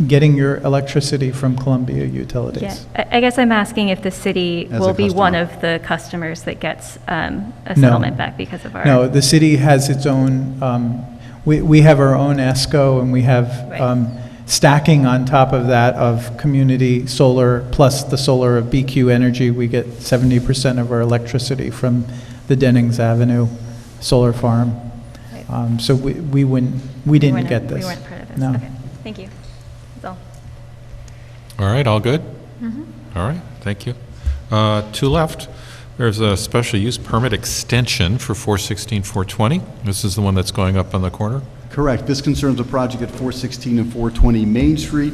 getting your electricity from Columbia Utilities.
Yeah, I guess I'm asking if the city
As a
will be one
customer.
of the customers that gets a settlement back because of our.
No, the city has its own, we have our own ESCO, and we have
Right.
stacking on top of that of community solar, plus the solar of BQ Energy. We get 70% of our electricity from the Dennings Avenue solar farm.
Right.
So we didn't
We
get this.
We weren't part of this.
No.
Okay, thank you. That's all.
All right, all good? All right, thank you. 2 left. There's a special use permit extension for 416, 420. This is the one that's going up on the corner.
Correct. This concerns a project at 416 and 420 Main Street,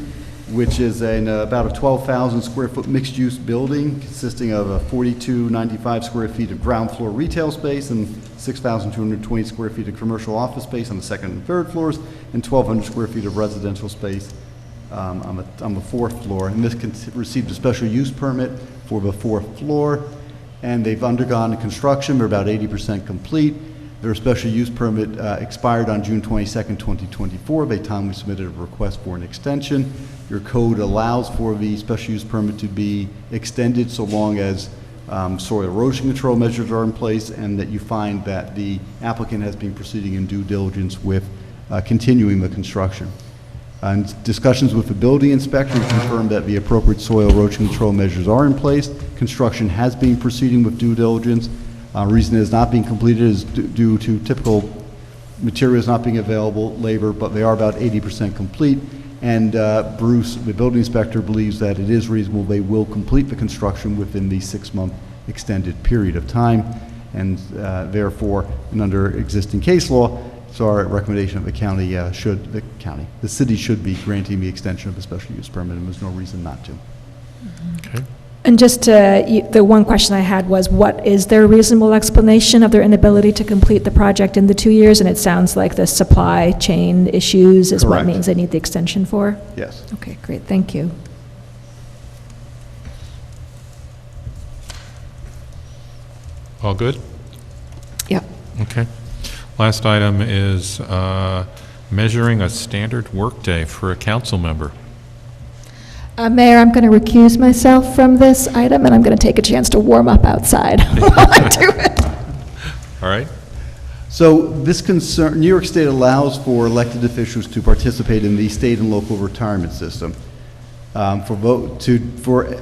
which is about a 12,000 square foot mixed-use building consisting of 4,295 square feet of ground floor retail space and 6,220 square feet of commercial office space on the second and third floors, and 1,200 square feet of residential space on the 4th floor. And this received a special use permit for the 4th floor, and they've undergone construction. They're about 80% complete. Their special use permit expired on June 22nd, 2024. They timely submitted a request for an extension. Your code allows for the special use permit to be extended so long as soil erosion control measures are in place and that you find that the applicant has been proceeding in due diligence with continuing the construction. And discussions with the building inspector confirmed that the appropriate soil erosion control measures are in place. Construction has been proceeding with due diligence. Reason it is not being completed is due to typical materials not being available, labor, but they are about 80% complete. And Bruce, the building inspector, believes that it is reasonable they will complete the construction within the 6-month extended period of time. And therefore, and under existing case law, so our recommendation of the city should be granting the extension of the special use permit, and there's no reason not to.
Okay.
And just the one question I had was, what is their reasonable explanation of their inability to complete the project in the 2 years? And it sounds like the supply chain issues is what
Correct.
means they need the extension for?
Yes.
Okay, great, thank you.
All good?
Yep.
Okay. Last item is measuring a standard workday for a council member.
Mayor, I'm going to recuse myself from this item, and I'm going to take a chance to warm up outside while I do it.
All right?
So this concern, New York State allows for elected officials to participate in the state and local retirement system. For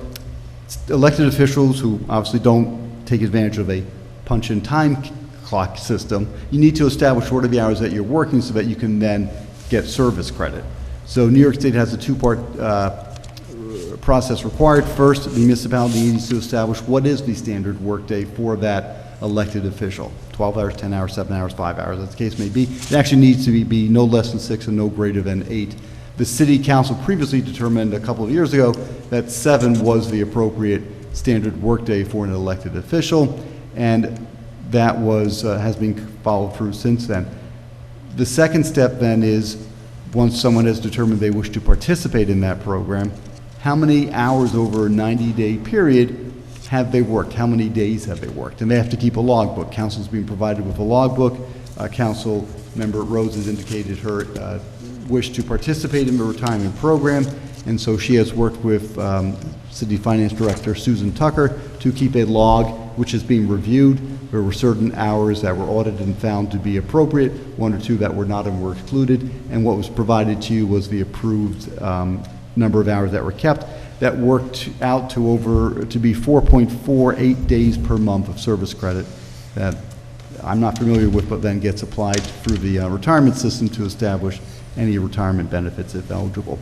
elected officials who obviously don't take advantage of a punch-in time clock system, you need to establish what are the hours that you're working so that you can then get service credit. So New York State has a two-part process required. First, the municipality needs to establish what is the standard workday for that elected official. 12 hours, 10 hours, 7 hours, 5 hours, as the case may be. It actually needs to be no less than 6 and no greater than 8. The city council previously determined a couple of years ago that 7 was the appropriate standard workday for an elected official, and that was has been followed through since then. The second step then is, once someone has determined they wish to participate in that program, how many hours over a 90-day period have they worked? How many days have they worked? And they have to keep a logbook. Council's being provided with a logbook. Council member Rhodes has indicated her wish to participate in the retirement program, and so she has worked with City Finance Director Susan Tucker to keep a log, which is being reviewed. There were certain hours that were audited and found to be appropriate, 1 or 2 that were not and were excluded, and what was provided to you was the approved number of hours that were kept. That worked out to be 4.48 days per month of service credit that I'm not familiar with, but then gets applied through the retirement system to establish any retirement benefits if eligible.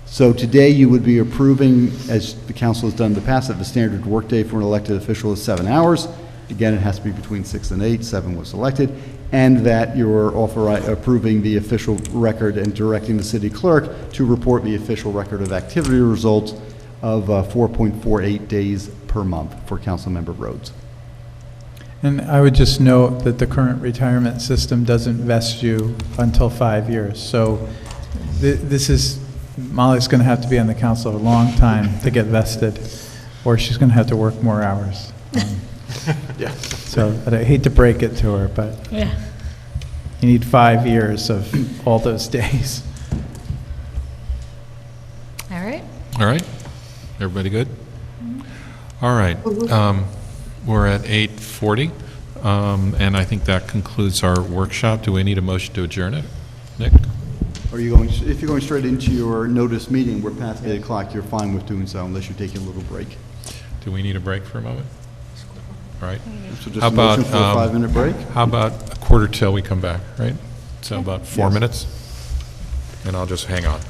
So today you would be approving, as the council has done in the past, that the standard workday for an elected official is 7 hours. Again, it has to be between 6 and 8, 7 was selected, and that you're approving the official record and directing the city clerk to report the official record of activity results of 4.48 days per month for Councilmember Rhodes.
And I would just note that the current retirement system doesn't vest you until 5 years. So this is, Molly's going to have to be on the council a long time to get vested, or she's going to have to work more hours.
Yeah.
So but I hate to break it to her, but
Yeah.
you need 5 years of all those days.
All right.
All right? Everybody good? All right. We're at 8:40, and I think that concludes our workshop. Do we need a motion to adjourn it? Nick?
Are you going, if you're going straight into your notice meeting, we're past 8 o'clock, you're fine with doing so unless you're taking a little break.
Do we need a break for a moment? All right.
So just
How
a motion
about,
for a 5-minute break?
How about a quarter till we come back, right? So about 4
Yes.
minutes? And I'll just hang on.